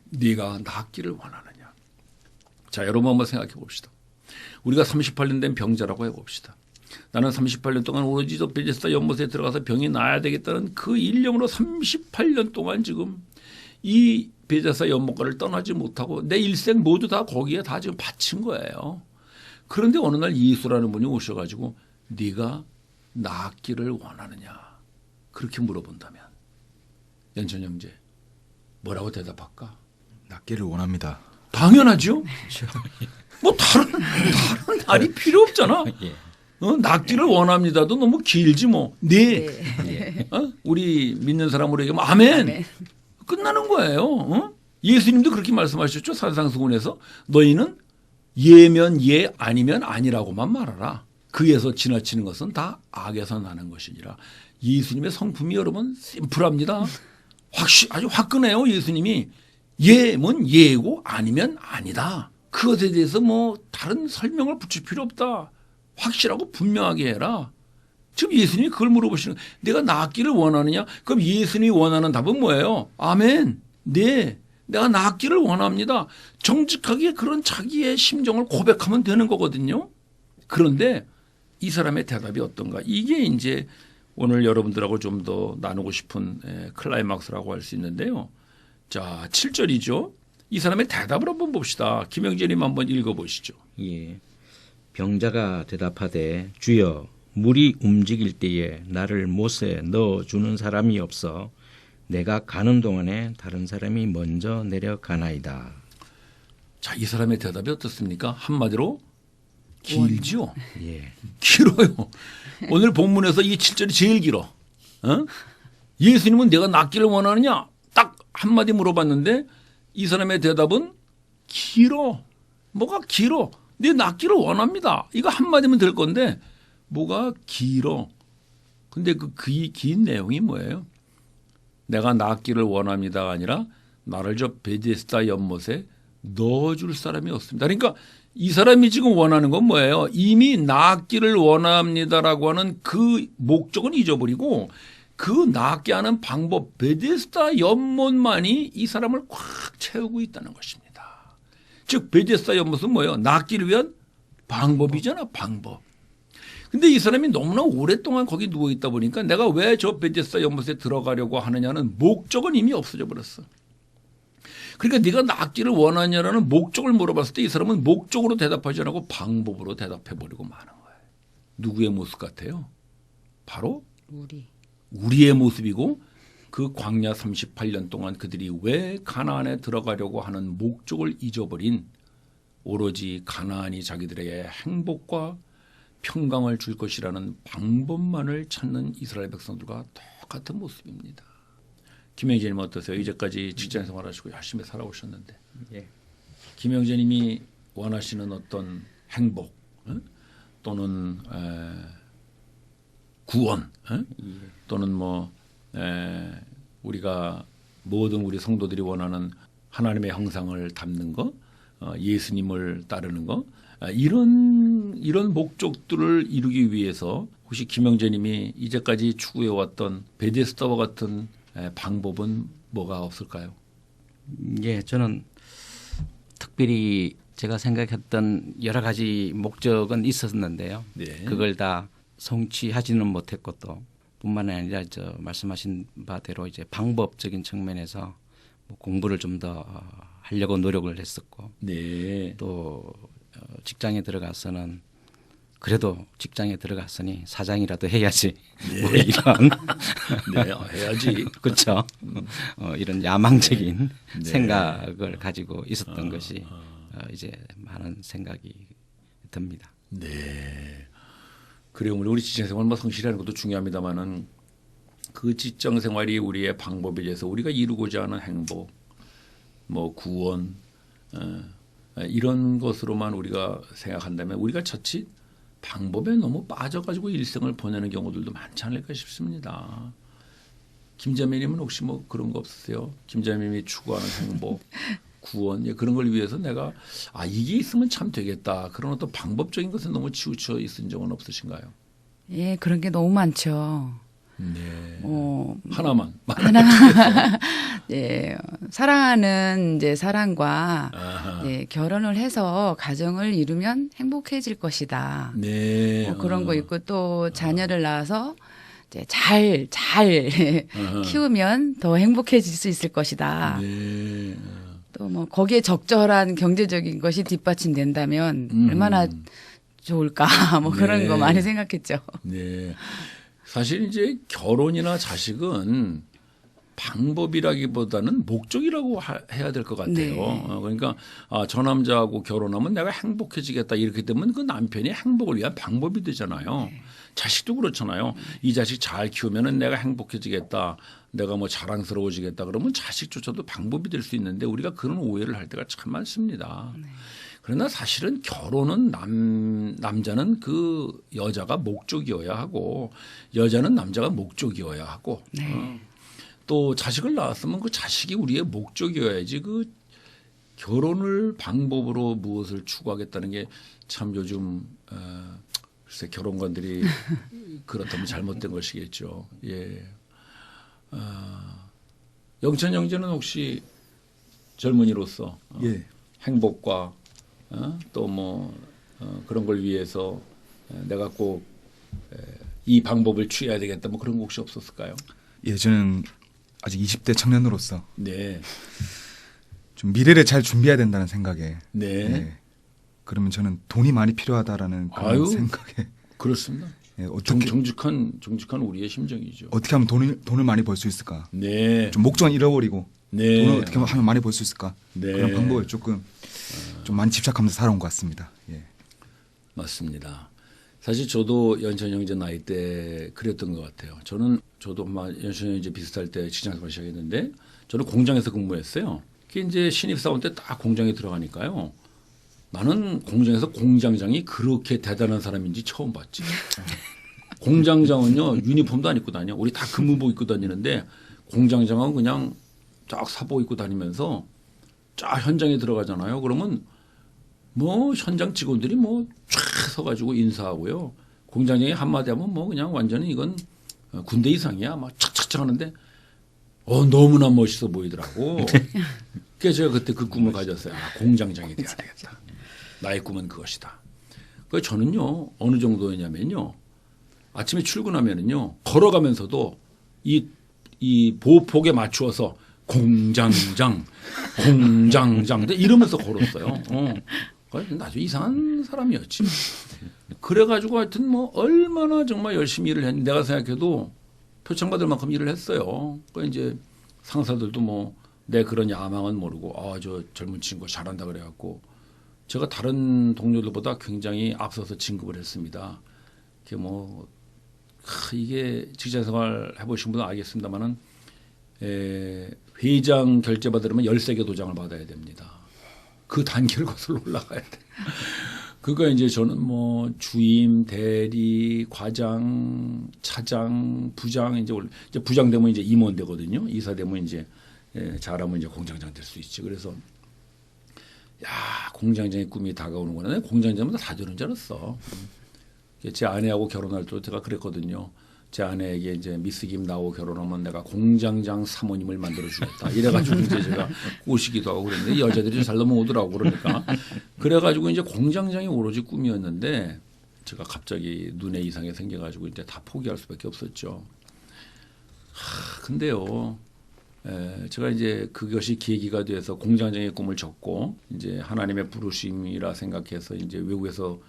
네가 낫기를 원하느냐. 자, 여러분 한번 생각해 봅시다. 우리가 38년 된 병자라고 해봅시다. 나는 38년 동안 오로지 저 베데스다 연못에 들어가서 병이 나아야 되겠다는 그 일념으로 38년 동안 지금 이 베데스다 연못가를 떠나지 못하고 내 일생 모두 다 거기에 다 지금 바친 거예요. 그런데 어느 날 예수라는 분이 오셔가지고 네가 낫기를 원하느냐 그렇게 물어본다면 연천 형제 뭐라고 대답할까? 낫기를 원합니다. 당연하죠. 뭐 다른 말이 필요 없잖아. 예. 낫기를 원합니다도 너무 길지 뭐. 네. 우리 믿는 사람으로 얘기하면 아멘. 아멘. 끝나는 거예요. 예수님도 그렇게 말씀하셨죠. 산상수훈에서 너희는 예면 예 아니면 아니라고만 말하라. 그에서 지나치는 것은 다 악에서 나는 것이니라. 예수님의 성품이 여러분 심플합니다. 아주 화끈해요. 예수님이 예면 예고 아니면 아니다. 그것에 대해서 뭐 다른 설명을 붙일 필요 없다. 확실하고 분명하게 해라. 지금 예수님이 그걸 물어보시는 거예요. 내가 낫기를 원하느냐? 그럼 예수님이 원하는 답은 뭐예요? 아멘. 네. 내가 낫기를 원합니다. 정직하게 그런 자기의 심정을 고백하면 되는 거거든요. 그런데 이 사람의 대답이 어떤가? 이게 이제 오늘 여러분들하고 좀 더 나누고 싶은 클라이막스라고 할 수 있는데요. 자, 7절이죠. 이 사람의 대답을 한번 봅시다. 김영재님 한번 읽어보시죠. 예. 병자가 대답하되 주여 물이 움직일 때에 나를 못에 넣어주는 사람이 없어 내가 가는 동안에 다른 사람이 먼저 내려가나이다. 자, 이 사람의 대답이 어떻습니까? 한마디로 길죠. 예. 길어요. 오늘 본문에서 이 7절이 제일 길어. 예수님은 내가 낫기를 원하느냐? 딱 한마디 물어봤는데 이 사람의 대답은 길어. 뭐가 길어? 내 낫기를 원합니다. 이거 한마디면 될 건데 뭐가 길어. 근데 그 긴 내용이 뭐예요? 내가 낫기를 원합니다가 아니라 나를 저 베데스다 연못에 넣어줄 사람이 없습니다. 그러니까 이 사람이 지금 원하는 건 뭐예요? 이미 낫기를 원합니다라고 하는 그 목적은 잊어버리고 그 낫게 하는 방법 베데스다 연못만이 이 사람을 꽉 채우고 있다는 것입니다. 즉 베데스다 연못은 뭐예요? 낫기를 위한 방법이잖아. 방법. 근데 이 사람이 너무나 오랫동안 거기 누워 있다 보니까 내가 왜 저 베데스다 연못에 들어가려고 하느냐는 목적은 이미 없어져 버렸어. 그러니까 네가 낫기를 원하냐라는 목적을 물어봤을 때 이 사람은 목적으로 대답하지 않고 방법으로 대답해 버리고 마는 거예요. 누구의 모습 같아요? 바로 우리의 모습이고 그 광야 38년 동안 그들이 왜 가나안에 들어가려고 하는 목적을 잊어버린 오로지 가나안이 자기들에게 행복과 평강을 줄 것이라는 방법만을 찾는 이스라엘 백성들과 똑같은 모습입니다. 김영재님 어떠세요? 이제까지 직장 생활하시고 열심히 살아오셨는데 예. 김영재님이 원하시는 어떤 행복 또는 구원 또는 뭐 우리가 모든 우리 성도들이 원하는 하나님의 형상을 담는 거, 예수님을 따르는 거 이런 목적들을 이루기 위해서 혹시 김영재님이 이제까지 추구해왔던 베데스다와 같은 방법은 뭐가 없을까요? 예, 저는 특별히 제가 생각했던 여러 가지 목적은 있었는데요. 네. 그걸 다 성취하지는 못했고 또 뿐만 아니라 저 말씀하신 바대로 이제 방법적인 측면에서 뭐 공부를 좀 더 하려고 노력을 했었고 네. 또 직장에 들어가서는 그래도 직장에 들어갔으니 사장이라도 해야지. 네. 뭐 이런 네, 해야지. 그렇죠. 이런 야망적인 네. 생각을 가지고 있었던 것이 이제 많은 생각이 듭니다. 네. 그래요. 우리 직장 생활 뭐 성실하는 것도 중요합니다만은 그 직장 생활이 우리의 방법에 대해서 우리가 이루고자 하는 행복, 뭐 구원 이런 것으로만 우리가 생각한다면 우리가 자칫 방법에 너무 빠져가지고 일생을 보내는 경우들도 많지 않을까 싶습니다. 김자매님은 혹시 뭐 그런 거 없으세요? 김자매님이 추구하는 행복, 구원 그런 걸 위해서 내가 이게 있으면 참 되겠다. 그런 어떤 방법적인 것에 너무 치우쳐 있은 적은 없으신가요? 예, 그런 게 너무 많죠. 네. 하나. 네, 사랑하는 이제 사람과 결혼을 해서 가정을 이루면 행복해질 것이다. 네. 그런 거 있고 또 자녀를 낳아서 이제 잘 키우면 더 행복해질 수 있을 것이다. 네. 또 뭐 거기에 적절한 경제적인 것이 뒷받침된다면 얼마나 좋을까 뭐 그런 네. 거 많이 생각했죠. 네. 사실 이제 결혼이나 자식은 방법이라기보다는 목적이라고 해야 될 것 같아요. 네. 그러니까 저 남자하고 결혼하면 내가 행복해지겠다 이렇게 되면 그 남편이 행복을 위한 방법이 되잖아요. 네. 자식도 그렇잖아요. 이 자식 잘 키우면은 내가 행복해지겠다. 내가 뭐 자랑스러워지겠다. 그러면 자식조차도 방법이 될 수 있는데 우리가 그런 오해를 할 때가 참 많습니다. 네. 그러나 사실은 결혼은 남자는 그 여자가 목적이어야 하고 여자는 남자가 목적이어야 하고 네. 또 자식을 낳았으면 그 자식이 우리의 목적이어야지 그 결혼을 방법으로 무엇을 추구하겠다는 게 참 요즘 글쎄 결혼관들이 그렇다면 잘못된 것이겠죠. 예. 영천 형제는 혹시 젊은이로서 예. 행복과 또 뭐 그런 걸 위해서 내가 꼭 이 방법을 취해야 되겠다 뭐 그런 거 혹시 없었을까요? 예, 저는 아직 20대 청년으로서 네, 좀 미래를 잘 준비해야 된다는 생각에 네, 예, 그러면 저는 돈이 많이 필요하다라는 그런 아유. 생각에 그렇습니다. 예, 어떻게 정직한 우리의 심정이죠. 어떻게 하면 돈을 많이 벌 수 있을까? 네, 좀 목적은 잃어버리고 네, 돈을 어떻게 하면 많이 벌 수 있을까? 네. 그런 방법을 조금 좀 많이 집착하면서 살아온 것 같습니다. 예. 맞습니다. 사실 저도 연천 형제 나이 때 그랬던 것 같아요. 저도 아마 연천 형제 비슷할 때 직장생활 시작했는데 저는 공장에서 근무했어요. 그게 이제 신입사원 때 딱 공장에 들어가니까요. 나는 공장에서 공장장이 그렇게 대단한 사람인지 처음 봤지. 공장장은요 유니폼도 안 입고 다녀. 우리 다 근무복 입고 다니는데 공장장은 그냥 쫙 사복 입고 다니면서 쫙 현장에 들어가잖아요. 그러면 뭐 현장 직원들이 뭐 쫙 서가지고 인사하고요. 공장장이 한마디 하면 뭐 그냥 완전히 이건 군대 이상이야. 막 착착착 하는데 너무나 멋있어 보이더라고. 그래서 제가 그때 그 꿈을 가졌어요. 공장장이 돼야 되겠다. 나의 꿈은 그것이다. 그래서 저는요 어느 정도였냐면요. 아침에 출근하면은요 걸어가면서도 이 보폭에 맞추어서 공장장 이러면서 걸었어요. 나중에 이상한 사람이었지. 그래가지고 하여튼 뭐 얼마나 정말 열심히 일을 했는데 내가 생각해도 표창받을 만큼 일을 했어요. 그 이제 상사들도 뭐 내 그런 야망은 모르고 저 젊은 친구 잘한다 그래갖고 제가 다른 동료들보다 굉장히 앞서서 진급을 했습니다. 이게 직장생활 해보신 분은 알겠습니다만은 회장 결제 받으려면 13개 도장을 받아야 됩니다. 그 단계를 거슬러 올라가야 돼. 그거 이제 저는 뭐 주임, 대리, 과장, 차장, 부장 이제 부장 되면 이제 임원 되거든요. 이사 되면 이제 잘하면 이제 공장장 될 수 있지. 그래서 공장장의 꿈이 다가오는구나. 내가 공장장보다 다 되는 줄 알았어. 제 아내하고 결혼할 때 제가 그랬거든요. 제 아내에게 이제 미스 김 나하고 결혼하면 내가 공장장 사모님을 만들어 주겠다. 이래가지고 이제 제가 꼬시기도 하고 그랬는데 여자들이 잘 넘어오더라고 그러니까. 그래가지고 이제 공장장이 오로지 꿈이었는데 제가 갑자기 눈에 이상이 생겨가지고 이제 다 포기할 수밖에 없었죠. 근데요. 제가 이제 그것이 계기가 돼서 공장장의 꿈을 접고 이제 하나님의 부르심이라 생각해서 이제 외국에서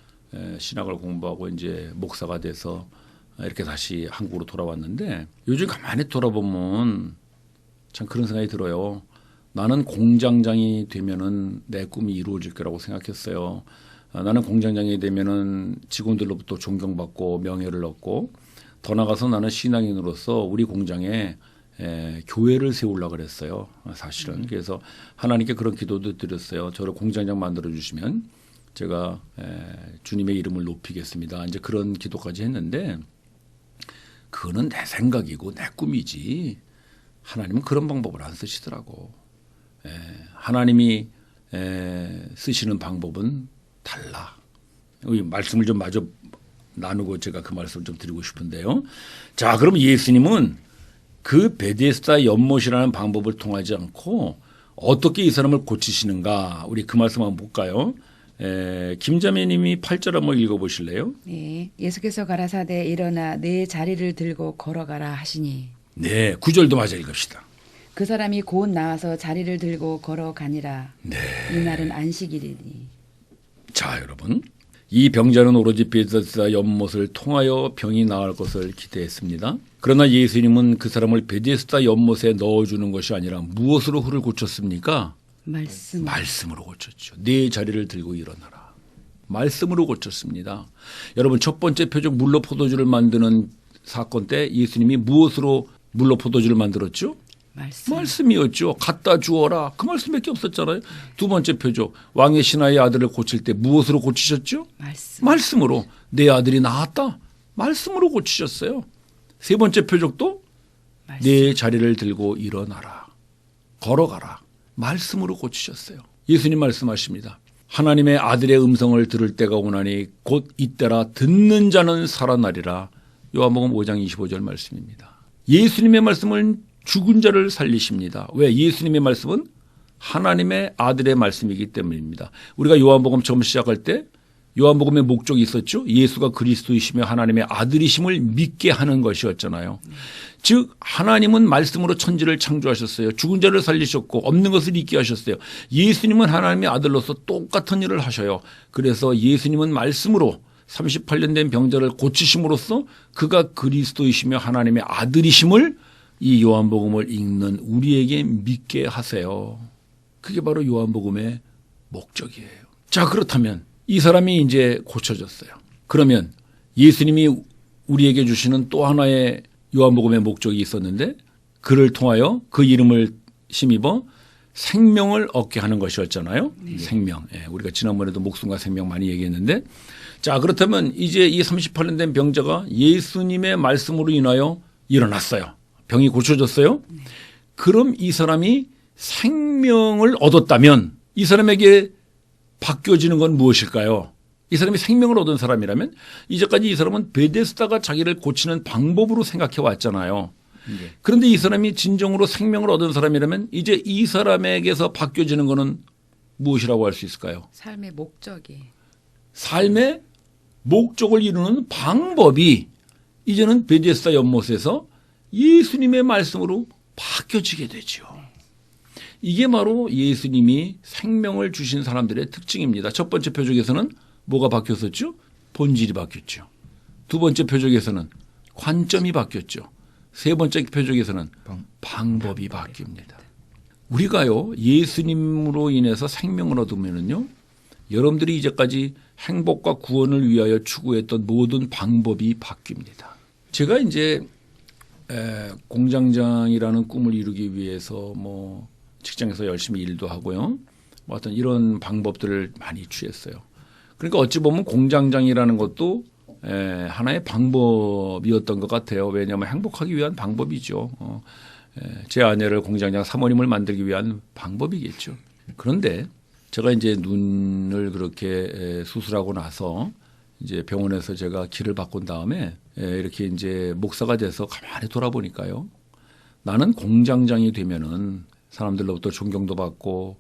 신학을 공부하고 이제 목사가 돼서 이렇게 다시 한국으로 돌아왔는데 요즘 가만히 돌아보면 참 그런 생각이 들어요. 나는 공장장이 되면은 내 꿈이 이루어질 거라고 생각했어요. 나는 공장장이 되면은 직원들로부터 존경받고 명예를 얻고 더 나가서 나는 신앙인으로서 우리 공장에 교회를 세우려고 그랬어요. 사실은. 그래서 하나님께 그런 기도도 드렸어요. 저를 공장장 만들어 주시면 제가 주님의 이름을 높이겠습니다. 이제 그런 기도까지 했는데 그거는 내 생각이고 내 꿈이지 하나님은 그런 방법을 안 쓰시더라고. 하나님이 쓰시는 방법은 달라. 이 말씀을 좀 마저 나누고 제가 그 말씀을 좀 드리고 싶은데요. 자, 그럼 예수님은 그 베데스다 연못이라는 방법을 통하지 않고 어떻게 이 사람을 고치시는가? 우리 그 말씀 한번 볼까요? 김자매님이 8절 한번 읽어보실래요? 네, 예수께서 가라사대 일어나 내 자리를 들고 걸어가라 하시니. 네, 9절도 마저 읽읍시다. 그 사람이 곧 나와서 자리를 들고 걸어가니라. 네. 이날은 안식일이니. 자, 여러분. 이 병자는 오로지 베데스다 연못을 통하여 병이 나을 것을 기대했습니다. 그러나 예수님은 그 사람을 베데스다 연못에 넣어주는 것이 아니라 무엇으로 그를 고쳤습니까? 말씀으로 고쳤죠. 네 자리를 들고 일어나라. 말씀으로 고쳤습니다. 여러분 첫 번째 표적 물로 포도주를 만드는 사건 때 예수님이 무엇으로 물로 포도주를 만들었죠? 말씀이었죠. 갖다 주어라. 그 말씀밖에 없었잖아요. 두 번째 표적 왕의 신하의 아들을 고칠 때 무엇으로 고치셨죠? 말씀으로. 내 아들이 나았다. 말씀으로 고치셨어요. 세 번째 표적도 내 자리를 들고 일어나라. 걸어가라. 말씀으로 고치셨어요. 예수님 말씀하십니다. 하나님의 아들의 음성을 들을 때가 오나니 곧 이때라 듣는 자는 살아나리라. 요한복음 5장 25절 말씀입니다. 예수님의 말씀은 죽은 자를 살리십니다. 왜? 예수님의 말씀은 하나님의 아들의 말씀이기 때문입니다. 우리가 요한복음 처음 시작할 때 요한복음의 목적이 있었죠. 예수가 그리스도이시며 하나님의 아들이심을 믿게 하는 것이었잖아요. 즉 하나님은 말씀으로 천지를 창조하셨어요. 죽은 자를 살리셨고 없는 것을 있게 하셨어요. 예수님은 하나님의 아들로서 똑같은 일을 하셔요. 그래서 예수님은 말씀으로 38년 된 병자를 고치심으로써 그가 그리스도이시며 하나님의 아들이심을 이 요한복음을 읽는 우리에게 믿게 하세요. 그게 바로 요한복음의 목적이에요. 자, 그렇다면 이 사람이 이제 고쳐졌어요. 그러면 예수님이 우리에게 주시는 또 하나의 요한복음의 목적이 있었는데 그를 통하여 그 이름을 힘입어 생명을 얻게 하는 것이었잖아요. 네. 생명. 예, 우리가 지난번에도 목숨과 생명 많이 얘기했는데 자, 그렇다면 이제 이 38년 된 병자가 예수님의 말씀으로 인하여 일어났어요. 병이 고쳐졌어요. 그럼 이 사람이 생명을 얻었다면 이 사람에게 바뀌어지는 건 무엇일까요? 이 사람이 생명을 얻은 사람이라면 이제까지 이 사람은 베데스다가 자기를 고치는 방법으로 생각해 왔잖아요. 그런데 이 사람이 진정으로 생명을 얻은 사람이라면 이제 이 사람에게서 바뀌어지는 거는 무엇이라고 할 수 있을까요? 삶의 목적이. 삶의 목적을 이루는 방법이 이제는 베데스다 연못에서 예수님의 말씀으로 바뀌어지게 되죠. 이게 바로 예수님이 생명을 주신 사람들의 특징입니다. 첫 번째 표적에서는 뭐가 바뀌었었죠? 본질이 바뀌었죠. 두 번째 표적에서는 관점이 바뀌었죠. 세 번째 표적에서는 방법이 바뀝니다. 우리가요, 예수님으로 인해서 생명을 얻으면은요, 여러분들이 이제까지 행복과 구원을 위하여 추구했던 모든 방법이 바뀝니다. 제가 이제 공장장이라는 꿈을 이루기 위해서 뭐 직장에서 열심히 일도 하고요. 뭐 어떤 이런 방법들을 많이 취했어요. 그러니까 어찌 보면 공장장이라는 것도 하나의 방법이었던 것 같아요. 왜냐하면 행복하기 위한 방법이죠. 제 아내를 공장장 사모님을 만들기 위한 방법이겠죠. 그런데 제가 이제 눈을 그렇게 수술하고 나서 이제 병원에서 제가 기를 바꾼 다음에 이렇게 이제 목사가 돼서 가만히 돌아보니까요. 나는 공장장이 되면은 사람들로부터 존경도 받고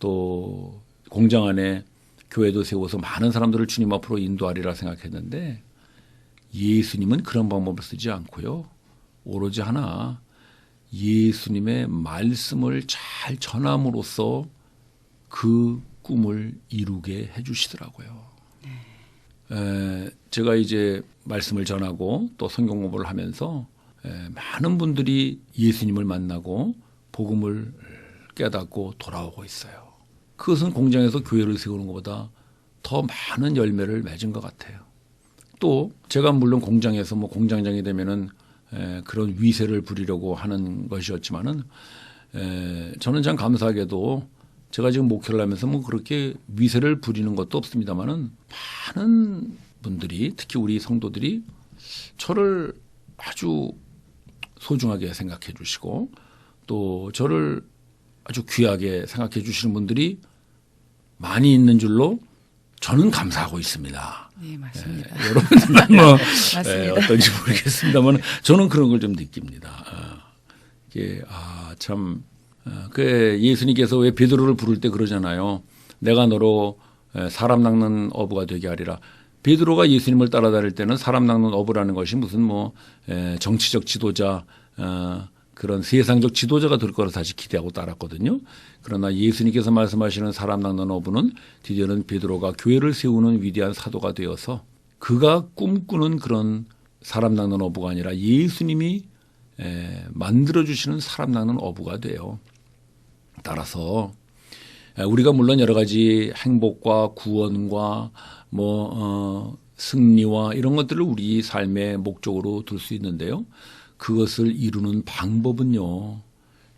또 공장 안에 교회도 세워서 많은 사람들을 주님 앞으로 인도하리라 생각했는데 예수님은 그런 방법을 쓰지 않고요. 오로지 하나 예수님의 말씀을 잘 전함으로써 그 꿈을 이루게 해 주시더라고요. 제가 이제 말씀을 전하고 또 성경 공부를 하면서 많은 분들이 예수님을 만나고 복음을 깨닫고 돌아오고 있어요. 그것은 공장에서 교회를 세우는 것보다 더 많은 열매를 맺은 것 같아요. 또 제가 물론 공장에서 뭐 공장장이 되면은 그런 위세를 부리려고 하는 것이었지만은 저는 참 감사하게도 제가 지금 목회를 하면서 뭐 그렇게 위세를 부리는 것도 없습니다만은 많은 분들이 특히 우리 성도들이 저를 아주 소중하게 생각해 주시고 또 저를 아주 귀하게 생각해 주시는 분들이 많이 있는 줄로 저는 감사하고 있습니다. 네, 맞습니다. 여러분들은 뭐 맞습니다. 어떤지 모르겠습니다만 저는 그런 걸 좀 느낍니다. 이게 참 그 예수님께서 왜 베드로를 부를 때 그러잖아요. 내가 너로 사람 낚는 어부가 되게 하리라. 베드로가 예수님을 따라다닐 때는 사람 낚는 어부라는 것이 무슨 뭐 정치적 지도자 그런 세상적 지도자가 될 거라 사실 기대하고 따랐거든요. 그러나 예수님께서 말씀하시는 사람 낚는 어부는 드디어는 베드로가 교회를 세우는 위대한 사도가 되어서 그가 꿈꾸는 그런 사람 낚는 어부가 아니라 예수님이 만들어주시는 사람 낚는 어부가 돼요. 따라서 우리가 물론 여러 가지 행복과 구원과 승리와 이런 것들을 우리 삶의 목적으로 둘 수 있는데요. 그것을 이루는 방법은요.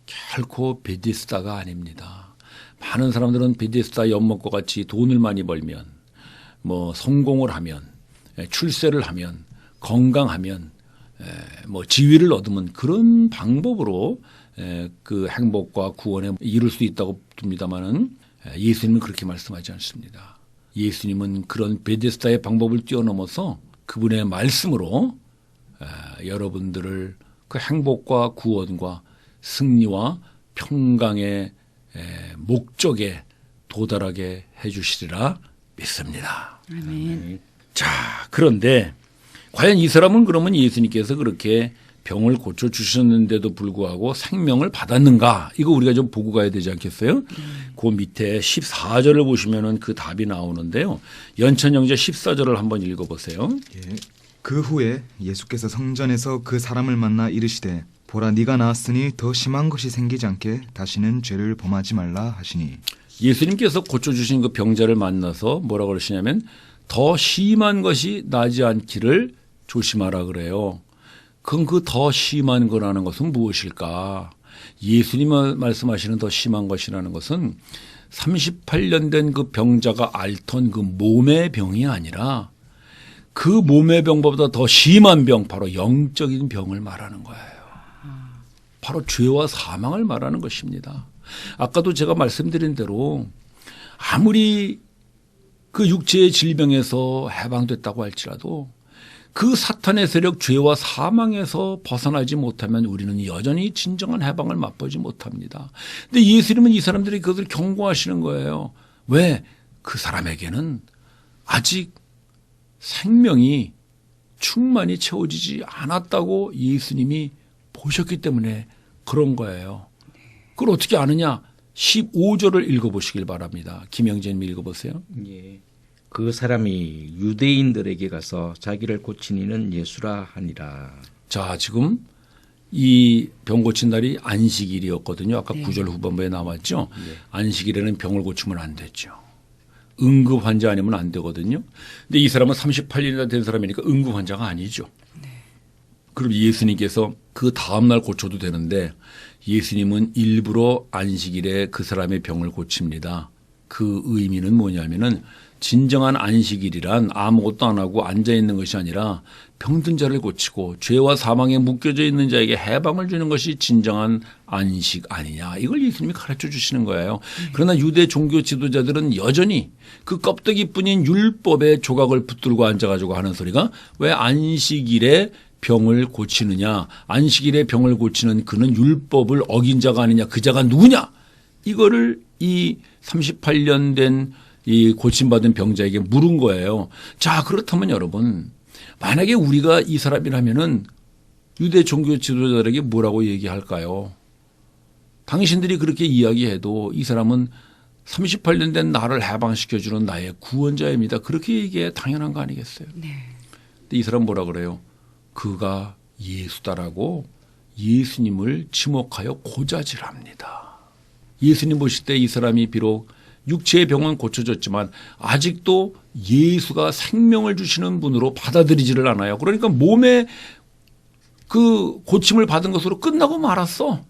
결코 베데스다가 아닙니다. 많은 사람들은 베데스다 연못과 같이 돈을 많이 벌면 성공을 하면 출세를 하면 건강하면 지위를 얻으면 그런 방법으로 그 행복과 구원에 이룰 수 있다고 둡니다마는 예수님은 그렇게 말씀하지 않습니다. 예수님은 그런 베데스다의 방법을 뛰어넘어서 그분의 말씀으로 여러분들을 그 행복과 구원과 승리와 평강의 목적에 도달하게 해 주시리라 믿습니다. 아멘. 자, 그런데 과연 이 사람은 그러면 예수님께서 그렇게 병을 고쳐주셨는데도 불구하고 생명을 받았는가? 이거 우리가 좀 보고 가야 되지 않겠어요? 그 밑에 14절을 보시면은 그 답이 나오는데요. 연천영제 14절을 한번 읽어보세요. 예. 그 후에 예수께서 성전에서 그 사람을 만나 이르시되 보라 네가 나았으니 더 심한 것이 생기지 않게 다시는 죄를 범하지 말라 하시니. 예수님께서 고쳐주신 그 병자를 만나서 뭐라고 그러시냐면 더 심한 것이 나지 않기를 조심하라 그래요. 그럼 그 더 심한 거라는 것은 무엇일까? 예수님이 말씀하시는 더 심한 것이라는 것은 38년 된 그 병자가 앓던 그 몸의 병이 아니라 그 몸의 병보다 더 심한 병, 바로 영적인 병을 말하는 거예요. 바로 죄와 사망을 말하는 것입니다. 아까도 제가 말씀드린 대로 아무리 그 육체의 질병에서 해방됐다고 할지라도 그 사탄의 세력 죄와 사망에서 벗어나지 못하면 우리는 여전히 진정한 해방을 맛보지 못합니다. 근데 예수님은 이 사람들이 그것을 경고하시는 거예요. 왜? 그 사람에게는 아직 생명이 충만히 채워지지 않았다고 예수님이 보셨기 때문에 그런 거예요. 그걸 어떻게 아느냐? 15절을 읽어보시길 바랍니다. 김영재님 읽어보세요. 예. 그 사람이 유대인들에게 가서 자기를 고친 이는 예수라 하니라. 자, 지금 이 병 고친 날이 안식일이었거든요. 아까 네. 9절 후반부에 나왔죠. 안식일에는 병을 고치면 안 되죠. 응급 환자 아니면 안 되거든요. 근데 이 사람은 38년이나 된 사람이니까 응급 환자가 아니죠. 그럼 예수님께서 그 다음날 고쳐도 되는데 예수님은 일부러 안식일에 그 사람의 병을 고칩니다. 그 의미는 뭐냐면은 진정한 안식일이란 아무것도 안 하고 앉아있는 것이 아니라 병든 자를 고치고 죄와 사망에 묶여져 있는 자에게 해방을 주는 것이 진정한 안식 아니냐. 이걸 예수님이 가르쳐 주시는 거예요. 그러나 유대 종교 지도자들은 여전히 그 껍데기뿐인 율법의 조각을 붙들고 앉아가지고 하는 소리가 왜 안식일에 병을 고치느냐. 안식일에 병을 고치는 그는 율법을 어긴 자가 아니냐. 그 자가 누구냐. 이거를 이 38년 된 이 고침받은 병자에게 물은 거예요. 자, 그렇다면 여러분, 만약에 우리가 이 사람이라면은 유대 종교 지도자들에게 뭐라고 얘기할까요? 당신들이 그렇게 이야기해도 이 사람은 38년 된 나를 해방시켜주는 나의 구원자입니다. 그렇게 얘기해 당연한 거 아니겠어요? 네. 근데 이 사람 뭐라 그래요? 그가 예수다라고 예수님을 지목하여 고자질합니다. 예수님 보실 때 이 사람이 비록 육체의 병은 고쳐졌지만 아직도 예수가 생명을 주시는 분으로 받아들이지를 않아요. 그러니까 몸에 그 고침을 받은 것으로 끝나고 말았어.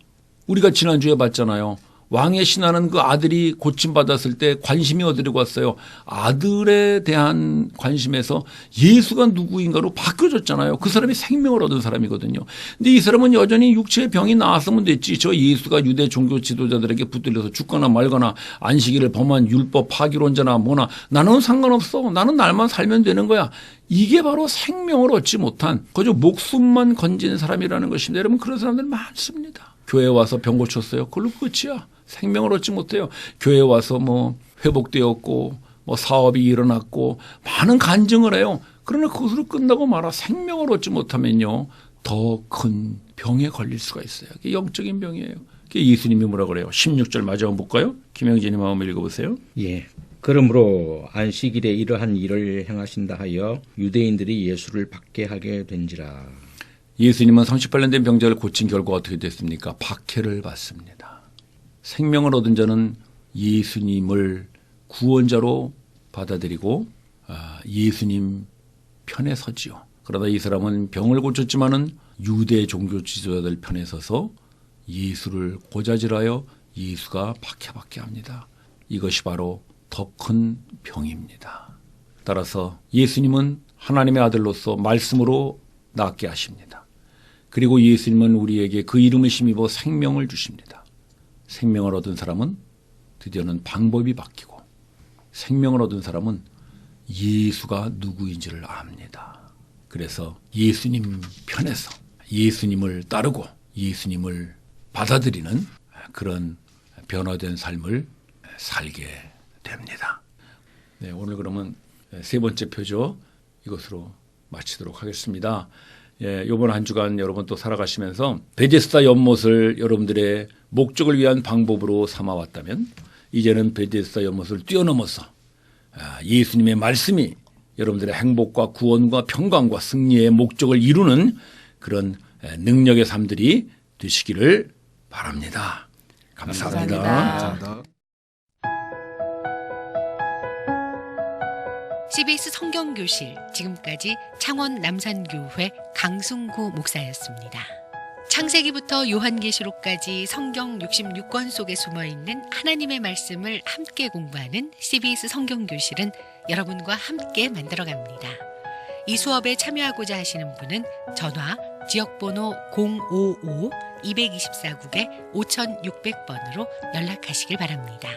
우리가 지난주에 봤잖아요. 왕의 신하는 그 아들이 고침받았을 때 관심이 어디로 갔어요? 아들에 대한 관심에서 예수가 누구인가로 바뀌어졌잖아요. 그 사람이 생명을 얻은 사람이거든요. 근데 이 사람은 여전히 육체의 병이 나았으면 됐지. 저 예수가 유대 종교 지도자들에게 붙들려서 죽거나 말거나 안식일을 범한 율법 파기론자나 뭐나 나는 상관없어. 나는 날만 살면 되는 거야. 이게 바로 생명을 얻지 못한 그저 목숨만 건진 사람이라는 것입니다. 여러분 그런 사람들 많습니다. 교회에 와서 병 고쳤어요. 그걸로 끝이야. 생명을 얻지 못해요. 교회에 와서 뭐 회복되었고 뭐 사업이 일어났고 많은 간증을 해요. 그러나 그것으로 끝나고 말아 생명을 얻지 못하면요. 더 큰 병에 걸릴 수가 있어요. 그게 영적인 병이에요. 그게 예수님이 뭐라 그래요? 16절 마저 한번 볼까요? 김영진님 한번 읽어보세요. 예. 그러므로 안식일에 이러한 일을 행하신다 하여 유대인들이 예수를 박해하게 된지라. 예수님은 38년 된 병자를 고친 결과 어떻게 됐습니까? 박해를 받습니다. 생명을 얻은 자는 예수님을 구원자로 받아들이고 예수님 편에 서지요. 그러다 이 사람은 병을 고쳤지만은 유대 종교 지도자들 편에 서서 예수를 고자질하여 예수가 박해받게 합니다. 이것이 바로 더 큰 병입니다. 따라서 예수님은 하나님의 아들로서 말씀으로 낫게 하십니다. 그리고 예수님은 우리에게 그 이름을 힘입어 생명을 주십니다. 생명을 얻은 사람은 드디어는 방법이 바뀌고 생명을 얻은 사람은 예수가 누구인지를 압니다. 그래서 예수님 편에서 예수님을 따르고 예수님을 받아들이는 그런 변화된 삶을 살게 됩니다. 네, 오늘 그러면 세 번째 표죠. 이것으로 마치도록 하겠습니다. 예, 이번 한 주간 여러분 또 살아가시면서 베데스다 연못을 여러분들의 목적을 위한 방법으로 삼아왔다면 이제는 베데스다 연못을 뛰어넘어서 예수님의 말씀이 여러분들의 행복과 구원과 평강과 승리의 목적을 이루는 그런 능력의 삶들이 되시기를 바랍니다. 감사합니다. 감사합니다. CBS 성경교실 지금까지 창원 남산교회 강승구 목사였습니다. 창세기부터 요한계시록까지 성경 66권 속에 숨어있는 하나님의 말씀을 함께 공부하는 CBS 성경교실은 여러분과 함께 만들어갑니다. 이 수업에 참여하고자 하시는 분은 전화 지역번호 055-224국에 5600번으로 연락하시길 바랍니다.